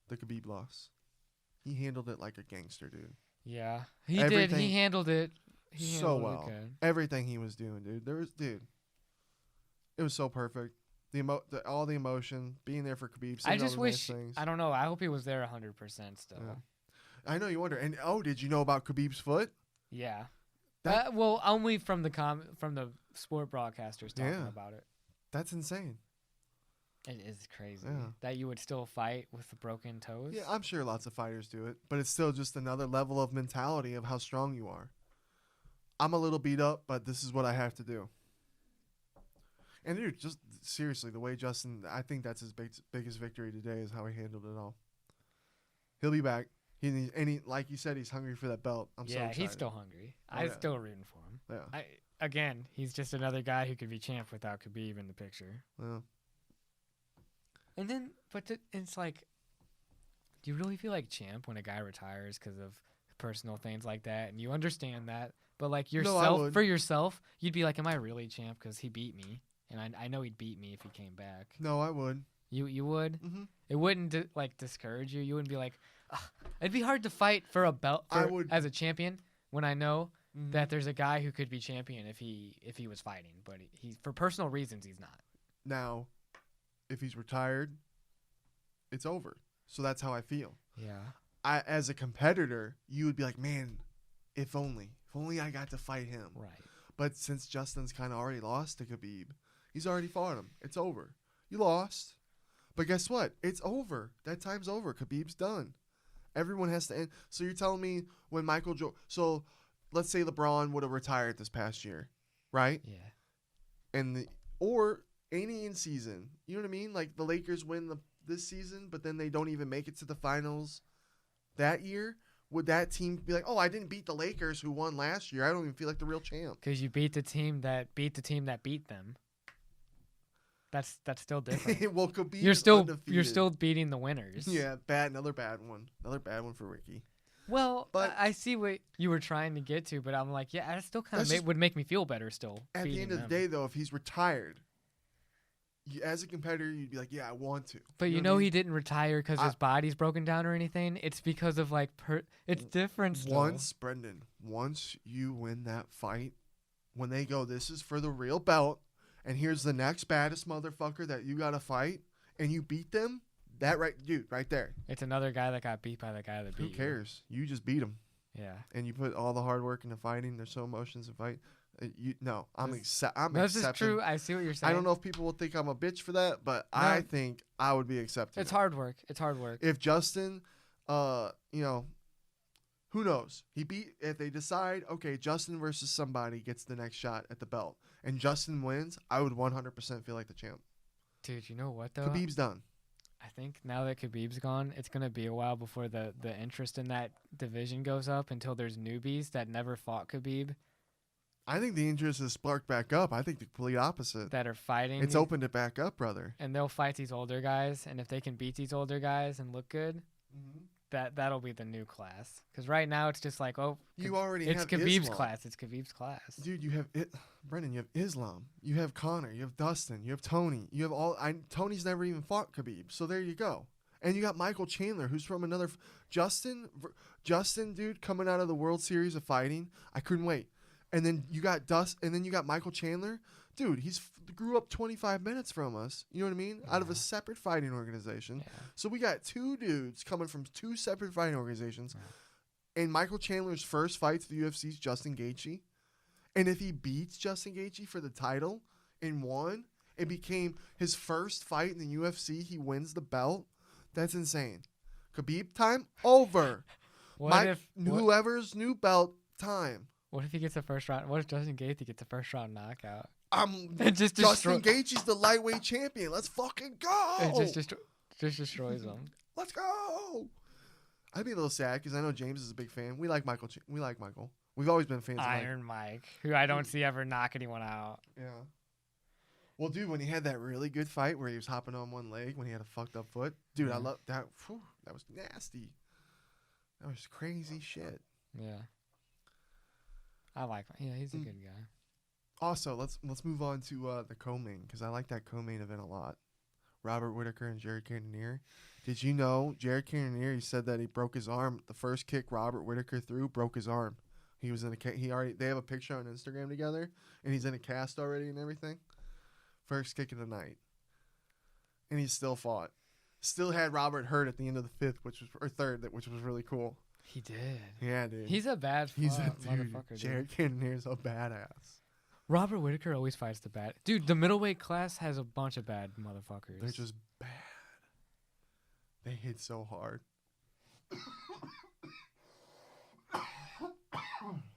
The Khabib loss. He handled it like a gangster, dude. Yeah. He did. He handled it. So well. Everything he was doing, dude. It was so perfect. All the emotion, being there for Khabib. I just wish. Things. I don't know. I hope he was there 100% still. Yeah. I know you wonder. And did you know about Khabib's foot? Yeah. That- Well, only from the sport broadcasters talking about it. That's insane. It is crazy Yeah. that you would still fight with the broken toes. Yeah, I'm sure lots of fighters do it, but it's still just another level of mentality of how strong you are. I'm a little beat up, but this is what I have to do. And dude, just seriously, the way Justin, I think that's his biggest victory today is how he handled it all. He'll be back. He like you said, he's hungry for that belt. I'm so excited. He's still hungry. Oh, I'm yeah. still rooting for him. Yeah. Again, he's just another guy who could be champ without Khabib in the picture. Yeah. And then, it's like, do you really feel like champ when a guy retires because of personal things like that? And you understand that, but like yourself, for yourself, you'd be like, am I really champ because he beat me? And I know he'd beat me if he came back. No, I would. You would? Mm-hmm. It wouldn't discourage you. You wouldn't be like, it'd be hard to fight for a belt as a champion when I know that there's a guy who could be champion if he was fighting, but he for personal reasons he's not. Now, if he's retired, it's over. So that's how I feel. Yeah. As a competitor, you would be like, man, if only I got to fight him. Right. But since Justin's kind of already lost to Khabib, he's already fought him. It's over. You lost. But guess what? It's over. That time's over. Khabib's done. Everyone has to end. So you're telling me when so let's say LeBron would have retired this past year, right? Yeah. Or any in season. You know what I mean? Like the Lakers win this season, but then they don't even make it to the finals that year. Would that team be like, oh, I didn't beat the Lakers who won last year. I don't even feel like the real champ. Because you beat the team that beat them. That's still different. Well, Khabib you're still beating the winners. Yeah, another bad one for Ricky. Well, but I see what you were trying to get to, but I'm like, yeah, it still kind of would make me feel better still. At the end of the day, though, if he's retired, as a competitor, you'd be like, yeah, I want to. But you know he didn't retire because his body's broken down or anything. It's because of it's different still. Once you win that fight, when they go, this is for the real belt, and here's the next baddest motherfucker that you got to fight, and you beat them, right there. It's another guy that got beat by the guy that beat you. Who cares? You just beat him. Yeah. And you put all the hard work into fighting. There's so emotions in fight. No, I'm This I'm is accepting. true. I see what you're saying. I don't know if people will think I'm a bitch for that, but No. I think I would be accepting. It's hard work. It's hard work. If Justin, who knows? If they decide, okay, Justin versus somebody gets the next shot at the belt, and Justin wins, I would 100% feel like the champ. Dude, you know what though? Khabib's done. I think now that Khabib's gone, it's gonna be a while before the interest in that division goes up until there's newbies that never fought Khabib I think the interest has sparked back up. I think the complete opposite. that are fighting. It's opened it back up, brother. And they'll fight these older guys, and if they can beat these older guys and look good, that'll be the new class. Because right now it's just like, oh, You already it's have Khabib's Islam. class. It's Khabib's class. Dude, you have Brendan. You have Islam. You have Connor. You have Dustin. You have Tony. You have all. Tony's never even fought Khabib, so there you go. And you got Michael Chandler, who's from another. Justin, dude, coming out of the World Series of Fighting. I couldn't wait. And then you got and then you got Michael Chandler, dude. He's grew up 25 minutes from us. You know what I mean? Out of a separate fighting organization. Yeah. So we got two dudes coming from two separate fighting organizations. And Michael Chandler's first fight to the UFC is Justin Gaethje. And if he beats Justin Gaethje for the title and won, it became his first fight in the UFC. He wins the belt. That's insane. Khabib time over. Whoever's new belt time. What if he gets a first round? What if Justin Gaethje gets a first round knockout? Justin Gaethje's the lightweight champion. Let's fucking go. It just destroys him. Let's go. I'd be a little sad because I know James is a big fan. We like Michael. We've always been fans of Iron Mike, who I don't see ever knock anyone out. Yeah. Well, dude, when he had that really good fight where he was hopping on one leg when he had a fucked up foot, dude, I love that. Whew, that was nasty. That was crazy shit. Yeah. I like him. Yeah, he's a good guy. Also, let's move on to the co-main because I like that co-main event a lot. Robert Whittaker and Jared Cannonier. Did you know Jared Cannonier? He said that he broke his arm. The first kick Robert Whittaker threw broke his arm. He was in a they have a picture on Instagram together, and he's in a cast already and everything. First kick of the night, and he still fought. Still had Robert hurt at the end of the third, which was really cool. He did. Yeah, dude. He's a bad motherfucker. Jared Cannonier's a badass. Robert Whittaker always fights the bad. Dude, the middleweight class has a bunch of bad motherfuckers. They're just bad. They hit so hard.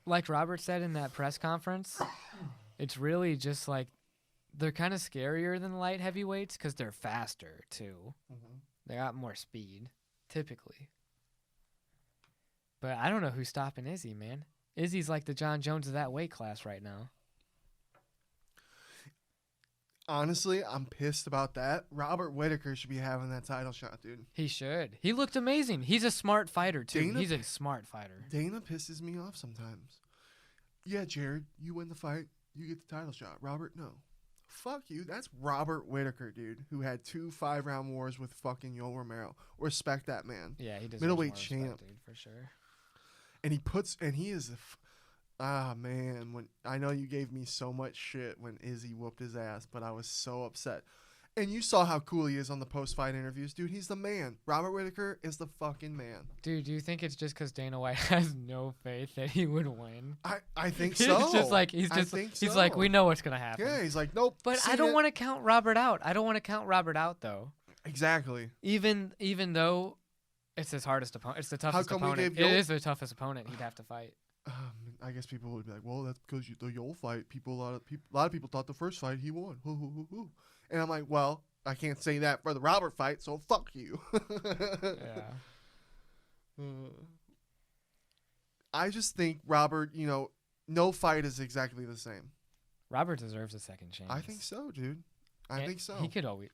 Like Robert said in that press conference, it's really just like they're kind of scarier than light heavyweights because they're faster too. They got more speed, typically. But I don't know who's stopping Izzy, man. Izzy's like the John Jones of that weight class right now. Honestly, I'm pissed about that. Robert Whittaker should be having that title shot, dude. He should. He looked amazing. He's a smart fighter, too. He's a smart fighter. Dana pisses me off sometimes. Yeah, Jared, you win the fight. You get the title shot. Robert, no. Fuck you. That's Robert Whittaker, dude, who had 2 5-round wars with fucking Yoel Romero. Respect that man. Yeah, he deserves middleweight more respect, champ, dude, for sure. And he is man, when I know you gave me so much shit when Izzy whooped his ass, but I was so upset. And you saw how cool he is on the post-fight interviews. Dude, he's the man. Robert Whittaker is the fucking man. Dude, do you think it's just because Dana White has no faith that he would win? I think so. He's just like, he's like, we know what's going to happen. Yeah, he's like, nope. But I don't want to count Robert out. I don't want to count Robert out, though. Exactly. Even though it's his hardest opponent. It's the toughest opponent. It is the toughest opponent he'd have to fight. I guess people would be like, well, that's because the Yoel fight. A lot of people thought the first fight he won. And I'm like, well, I can't say that for the Robert fight, so fuck you. Yeah. I just think Robert, no fight is exactly the same. Robert deserves a second chance. I think so, dude. I think so. He could always.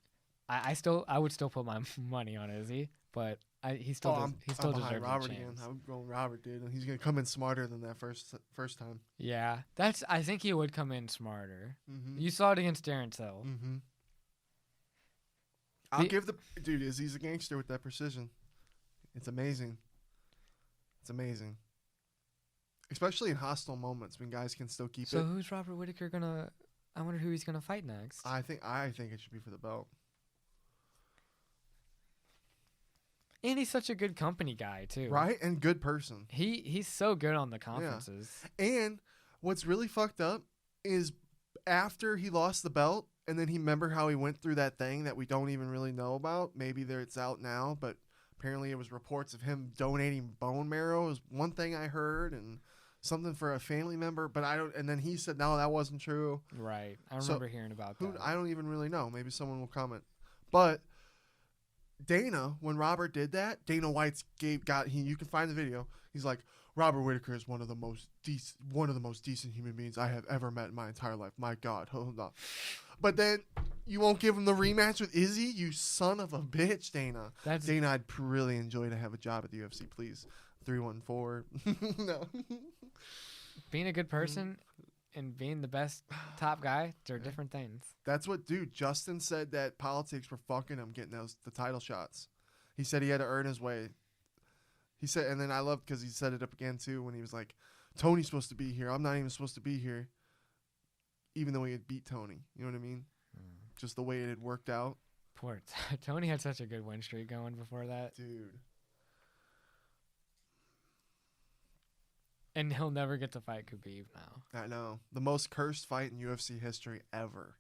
I would still put my money on Izzy, but he still deserves Robert a chance. again. I'm going Robert, dude, and he's gonna come in smarter than that first time. Yeah, I think he would come in smarter. Mm-hmm. You saw it against Darren Till. Mm-hmm. I'll give dude. Izzy's a gangster with that precision. It's amazing. It's amazing, especially in hostile moments when guys can still keep it. So who's Robert Whittaker gonna? I wonder who he's gonna fight next. I think it should be for the belt. And he's such a good company guy too. Right, and good person. He's so good on the conferences. Yeah. And what's really fucked up is after he lost the belt, and then he remember how he went through that thing that we don't even really know about. Maybe it's out now, but apparently it was reports of him donating bone marrow is one thing I heard, and something for a family member. But I don't. And then he said no, that wasn't true. Right. I remember hearing about that. I don't even really know. Maybe someone will comment. But Dana, when Robert did that, Dana White's you can find the video. He's like, Robert Whittaker is one of the most decent human beings I have ever met in my entire life. My God, hold on. But then you won't give him the rematch with Izzy, you son of a bitch, Dana. Dana, I'd really enjoy to have a job at the UFC, please. 314. No. Being a good person and being the best top guy, they're different things. That's what, dude. Justin said that politics were fucking him getting the title shots. He said he had to earn his way. He said, and then I loved because he set it up again too when he was like, Tony's supposed to be here. I'm not even supposed to be here. Even though he had beat Tony. You know what I mean? Just the way it had worked out. Poor Tony had such a good win streak going before that. Dude. And he'll never get to fight Khabib now. I know. The most cursed fight in UFC history ever.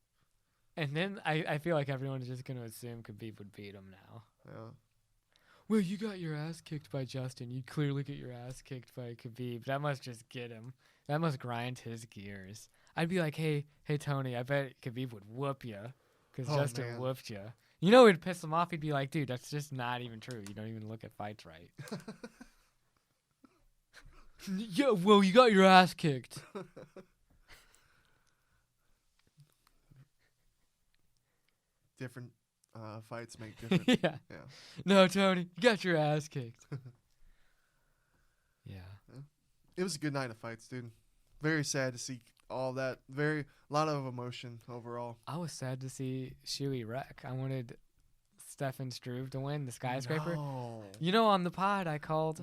And then I feel like everyone is just going to assume Khabib would beat him now. Yeah. Well, you got your ass kicked by Justin. You clearly get your ass kicked by Khabib. That must just get him. That must grind his gears. I'd be like, hey, Tony, I bet Khabib would whoop you because Justin whooped you. You know, it'd piss him off. He'd be like, dude, that's just not even true. You don't even look at fights right. Yeah, well, you got your ass kicked. Different fights make different. Yeah. No, Tony, you got your ass kicked. Yeah. It was a good night of fights, dude. Very sad to see all that. A lot of emotion overall. I was sad to see Shuey wreck. I wanted Stefan Struve to win the skyscraper. No. You know, on the pod, I called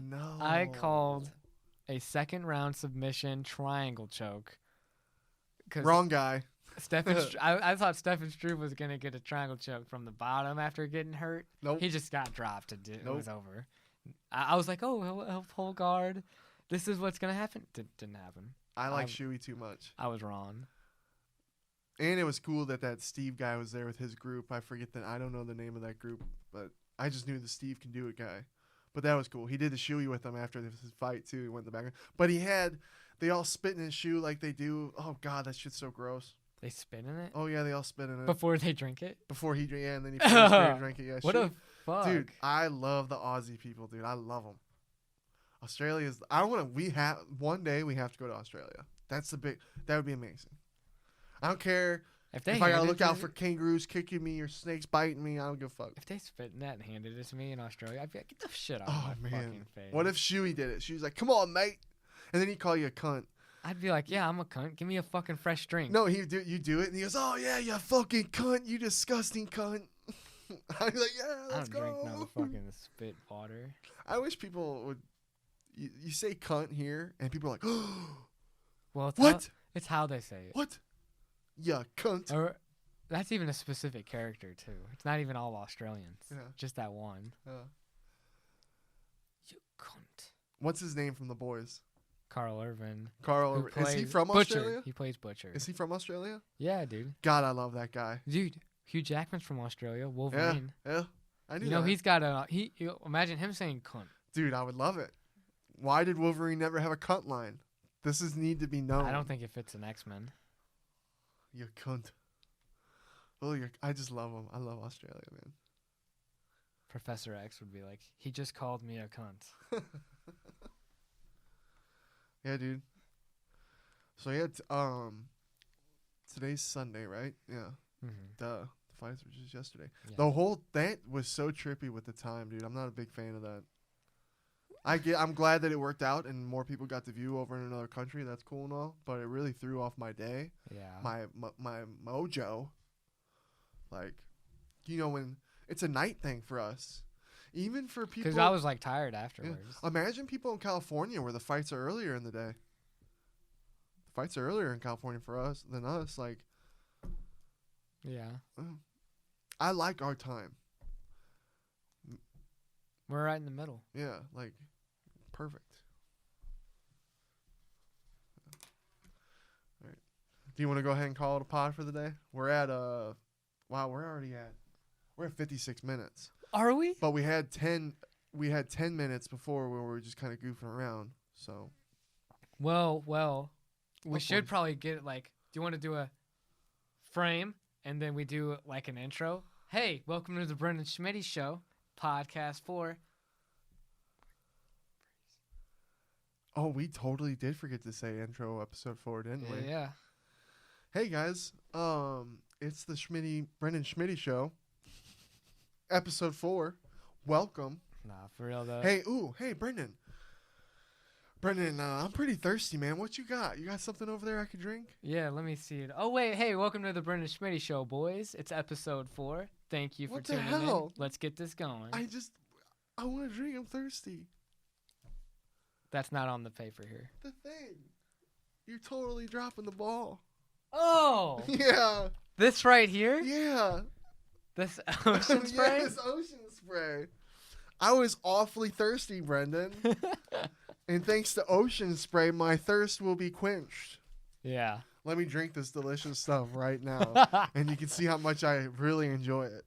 a second round submission triangle choke. Wrong guy. I thought Stefan Struve was gonna get a triangle choke from the bottom after getting hurt. Nope. He just got dropped. It was over. I was like, oh, he'll pull guard. This is what's gonna happen. Didn't happen. I like Shuey too much. I was wrong. And it was cool that Steve guy was there with his group. I don't know the name of that group, but I just knew the Steve can do it guy. But that was cool. He did the Shuey with him after his fight too. He went in the back. But they all spit in his shoe like they do. Oh God, that shit's so gross. They spit in it? Oh yeah, they all spit in it. Before they drink it? Before he drank, and then he drank it. Yeah. What a fuck. Dude, I love the Aussie people, dude. I love them. Australia's. One day we have to go to Australia. That would be amazing. I don't care if I gotta look out for kangaroos kicking me or snakes biting me. I don't give a fuck. If they spit in that and handed it to me in Australia, I'd be like, get the shit out of my fucking face. What if Shuey did it? She was like, come on, mate. And then he'd call you a cunt. I'd be like, yeah, I'm a cunt. Give me a fucking fresh drink. No, you do it, and he goes, oh yeah, you fucking cunt, you disgusting cunt. I'd be like, yeah, let's go. I don't drink no fucking spit water. I wish people would. You say cunt here, and people are like, oh. Well, it's how they say it. What? Yeah, cunt. Or that's even a specific character too. It's not even all Australians. Yeah. Just that one. You cunt. What's his name from The Boys? Carl Urban. Is he from Butcher. Australia? He plays Butcher. Is he from Australia? Yeah, dude. God, I love that guy. Dude, Hugh Jackman's from Australia. Wolverine. Yeah. I knew that. You know, he's got imagine him saying cunt. Dude, I would love it. Why did Wolverine never have a cunt line? This is need to be known. I don't think it fits an X-Men. You cunt. Oh, I just love him. I love Australia, man. Professor X would be like, he just called me a cunt. Yeah, dude. So yeah, today's Sunday, right? Yeah. Mm-hmm. The fights were just yesterday. Yeah. That was so trippy with the time, dude. I'm not a big fan of that. I'm glad that it worked out and more people got to view over in another country. That's cool and all, but it really threw off my day. Yeah. My mojo. Like, you know, when it's a night thing for us. Even for people. Because I was like tired afterwards. Yeah. Imagine people in California where the fights are earlier in the day. The fights are earlier in California for us than us. Like, yeah. I like our time. We're right in the middle. Yeah, like, perfect. All right. Do you want to go ahead and call it a pod for the day? We're at wow, we're at 56 minutes. Are we? But we had 10 minutes before where we were just kind of goofing around. So Well, we Hopefully. should probably get it like. Do you want to do a frame and then we do like an intro? Hey, welcome to the Brendan Schmitty Show, podcast 4. Oh, we totally did forget to say intro episode 4, didn't we? Yeah. Hey guys, it's the Brendan Schmitty Show, episode 4. Welcome. Nah, for real though. Hey, Brendan. Brendan, I'm pretty thirsty, man. What you got? You got something over there I could drink? Yeah, let me see it. Oh wait, hey, welcome to the Brendan Schmitty Show, boys. It's episode 4. Thank you for What the tuning hell? in. Let's get this going. I want to drink. I'm thirsty. That's not on the paper here. The thing. You're totally dropping the ball. Oh, Yeah. this right here? Yeah. This ocean spray? Yes, ocean spray. I was awfully thirsty, Brendan. And thanks to ocean spray, my thirst will be quenched. Yeah. Let me drink this delicious stuff right now. And you can see how much I really enjoy it.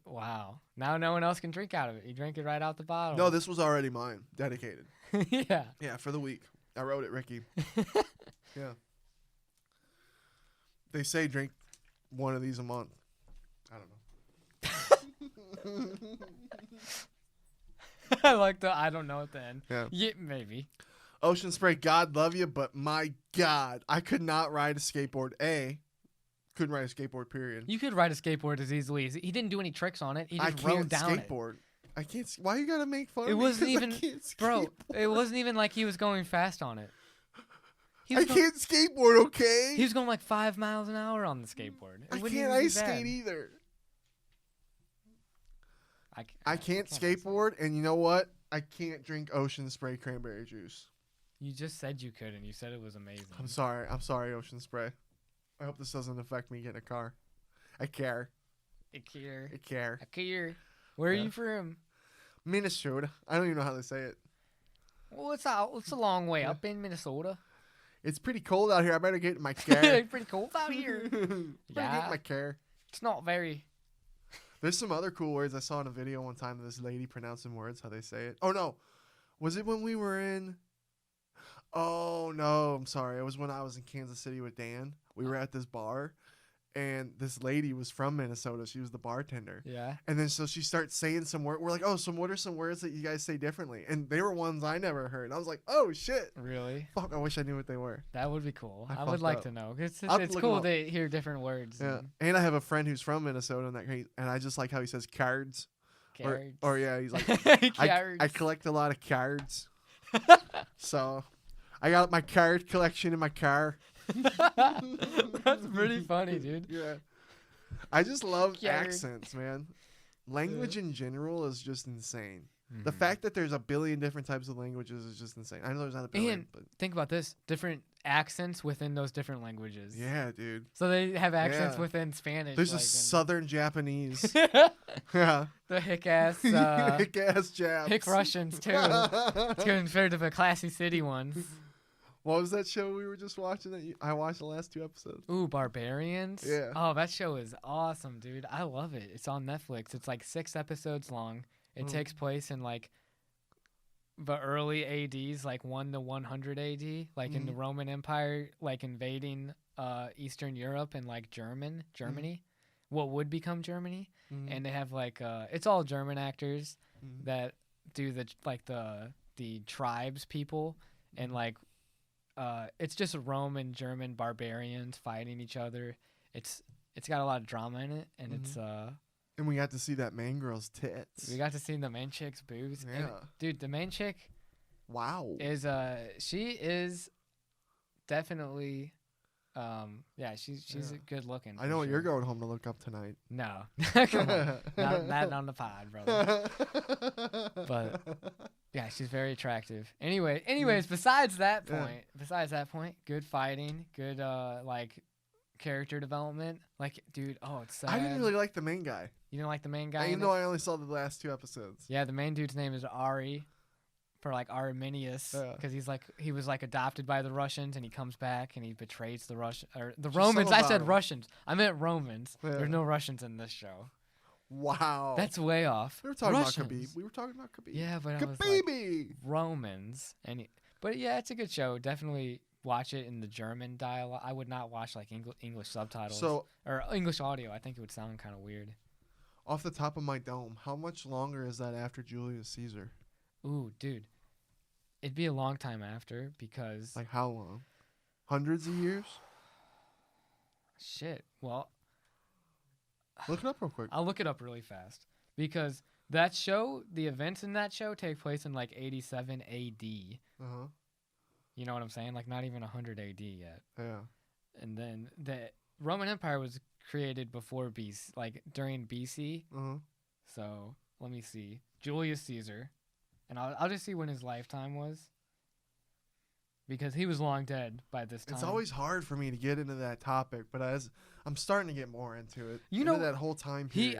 Wow. Now no one else can drink out of it. You drink it right out the bottle. No, this was already mine. Dedicated. Yeah. Yeah, for the week. I wrote it, Ricky. Yeah. They say drink one of these a month. I don't know. I like the I don't know at the end. Yeah. Maybe. Ocean spray, God love you, but my God, I could not ride a skateboard. Couldn't ride a skateboard, period. You could ride a skateboard as easily as he didn't do any tricks on it. He I just rode can't down skateboard. I can't. Why you gotta make fun It of me? wasn't 'Cause even- I can't Bro, skateboard. it wasn't even like he was going fast on it. I can't skateboard, okay? He was going like 5 miles an hour on the skateboard. It I wouldn't can't even be ice bad. skate either. I can't ice skate. skateboard, and you know what? I can't drink ocean spray cranberry juice. You just said you could, and you said it was amazing. I'm sorry. I'm sorry, ocean spray. I hope this doesn't affect me getting a car. I care. I care. I care. I care. Where are Yeah. you from? Minnesota. I don't even know how to say it. Well, it's a long way up in Minnesota. It's pretty cold out here. I better get in my car. It's pretty cold out here. Better get in Yeah. my car. It's not very. There's some other cool words I saw in a video one time of this lady pronouncing words, how they say it. Oh, no. Was it when we were in... Oh, no. I'm sorry. It was when I was in Kansas City with Dan. We were at this bar, and this lady was from Minnesota. She was the bartender. Yeah. And then so she starts saying some words. We're like, oh, so what are some words that you guys say differently? And they were ones I never heard. I was like, oh, shit. Really? Fuck, I wish I knew what they were. That would be cool. I I would fucked like up. to know. It's I'll look 'em cool up. to hear different words. Yeah. And I have a friend who's from Minnesota, and I just like how he says cards. Cards. Or yeah, he's like, Cards. I collect a lot of cards. So I got my card collection in my car. That's pretty funny, dude. Yeah. I just love Card. accents, man. Language in general is just insane. The Mhm. fact that there's a billion different types of languages is just insane. I know there's not a billion, And but think about this: different accents within those different languages. yeah, dude. So they have accents Yeah. within Spanish. There's a like, Southern Japanese. and Yeah. the hick ass, Hick ass Japs. hick Russians too. It's compared to the classy city ones. What was that show we were just watching that I watched the last 2 episodes? Ooh, Barbarians. Yeah. Oh, that show is awesome, dude. I love it. It's on Netflix. It's like 6 episodes long. It takes place in like the early ADs, like 1 to 100 AD, like in the Roman Empire, like invading Eastern Europe and like Germany, what would become Germany. And they have like it's all German actors that do the tribes people, and like it's just Roman German barbarians fighting each other. It's got a lot of drama in it, and it's And we got to see that main girl's tits. we got to see the main chick's boobs. And, Yeah. dude, the main chick Wow. is she is definitely she's good looking. I know what you're going home to look up tonight. No. Come on. Not on the pod, brother. But yeah, she's very attractive. Anyways, besides that point, good fighting, good like character development. Like, dude, it's sad. I didn't really like the main guy. You didn't like the main guy? Even in though it? I only saw the last 2 episodes. Yeah, the main dude's name is Ari. for like Arminius Yeah. because he was like adopted by the Russians and he comes back and he betrays the the Just Romans. something I about said him. Russians. I meant Romans. Yeah. There's no Russians in this show. Wow. That's way off. we were talking Russians. about Khabib. We were talking about Khabib. Yeah, but I was like Khabib. Romans but yeah, it's a good show. Definitely watch it in the German dialogue. I would not watch like English subtitles So, or English audio. I think it would sound kind of weird. off the top of my dome, how much longer is that after Julius Caesar? Ooh, dude. It'd be a long time after because Like how long? Hundreds of years? shit. Well, Look it up real quick. I'll look it up really fast because that show, the events in that show take place in like 87 AD. Uh-huh. You know what I'm saying? Like not even 100 AD yet. Yeah. And then the Roman Empire was created before BC, like during BC. Uh-huh. So let me see. Julius Caesar. And I'll just see when his lifetime was. Because he was long dead by this time. It's always hard for me to get into that topic, but as I'm starting to get more into it. You into know, that whole time period.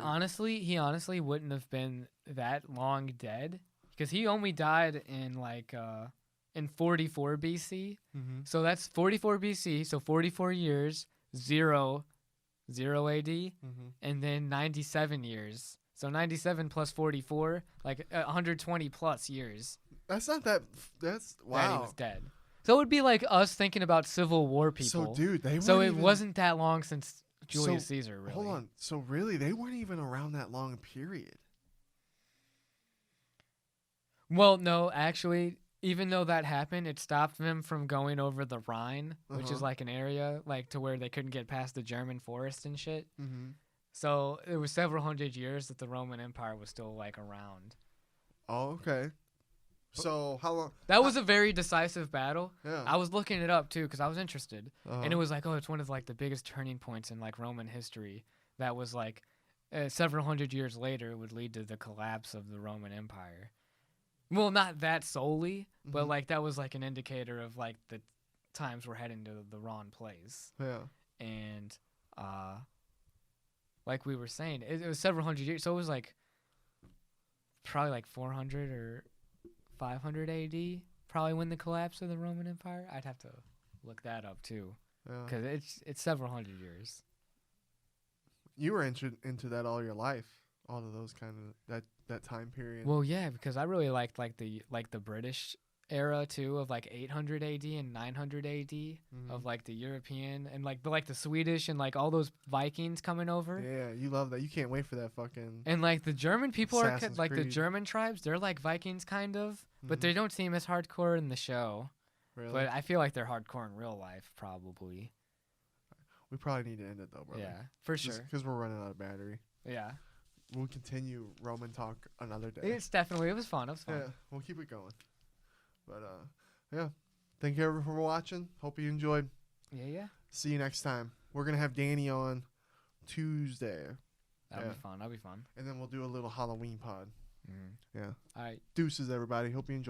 He honestly wouldn't have been that long dead because he only died in like in 44 BC. Mm-hmm. So that's 44 BC, so 44 years, 0 AD, Mm-hmm. and then 97 years. So 97 plus 44, like 120 plus years That's not that. That's that he wow. was dead. So it would be like us thinking about Civil War people. So dude, they So weren't it even, wasn't that long since Julius So, Caesar, really. Hold on. So really, they weren't even around that long period. Well, no, actually, even though that happened, it stopped them from going over the Rhine, which is Uh-huh. like an area like to where they couldn't get past the German forest and shit. Mm-hmm. So it was several hundred years that the Roman Empire was still like around. Oh, okay. So how long? That was a very decisive battle. Yeah. I was looking it up too because I was interested, Uh-huh. and it was like, oh, it's one of like the biggest turning points in like Roman history. That was like several hundred years later would lead to the collapse of the Roman Empire. Well, not that solely, but Mhm. like that was like an indicator of like the times we're heading to the wrong place. Yeah. And like we were saying, it was several hundred years. So it was like probably like 400 or 500 AD, probably when the collapse of the Roman Empire. I'd have to look that up too, Yeah. because it's several hundred years. You were into that all your life. All of those kind of that time period. Well, yeah, because I really liked like the British era too of like 800 AD and 900 AD Mhm. of like the European and like the Swedish and like all those Vikings coming over. Yeah, you love that. You can't wait for that fucking. And like the German people are Assassin's like the Creed. German tribes, they're like Vikings kind of, but Mhm. they don't seem as hardcore in the show. Really? But I feel like they're hardcore in real life, probably. We probably need to end it though, brother. Yeah, for sure. Because we're running out of battery. Yeah, We'll continue Roman talk another day. it was fun. It was fun. Yeah, we'll keep it going. But yeah. Thank you everyone for watching. Hope you enjoyed. Yeah. See you next time. We're gonna have Danny on Tuesday, That'll Yeah. be fun. That'll be fun. and then we'll do a little Halloween pod. Mm. Yeah. All right. Deuces, everybody. Hope you enjoyed.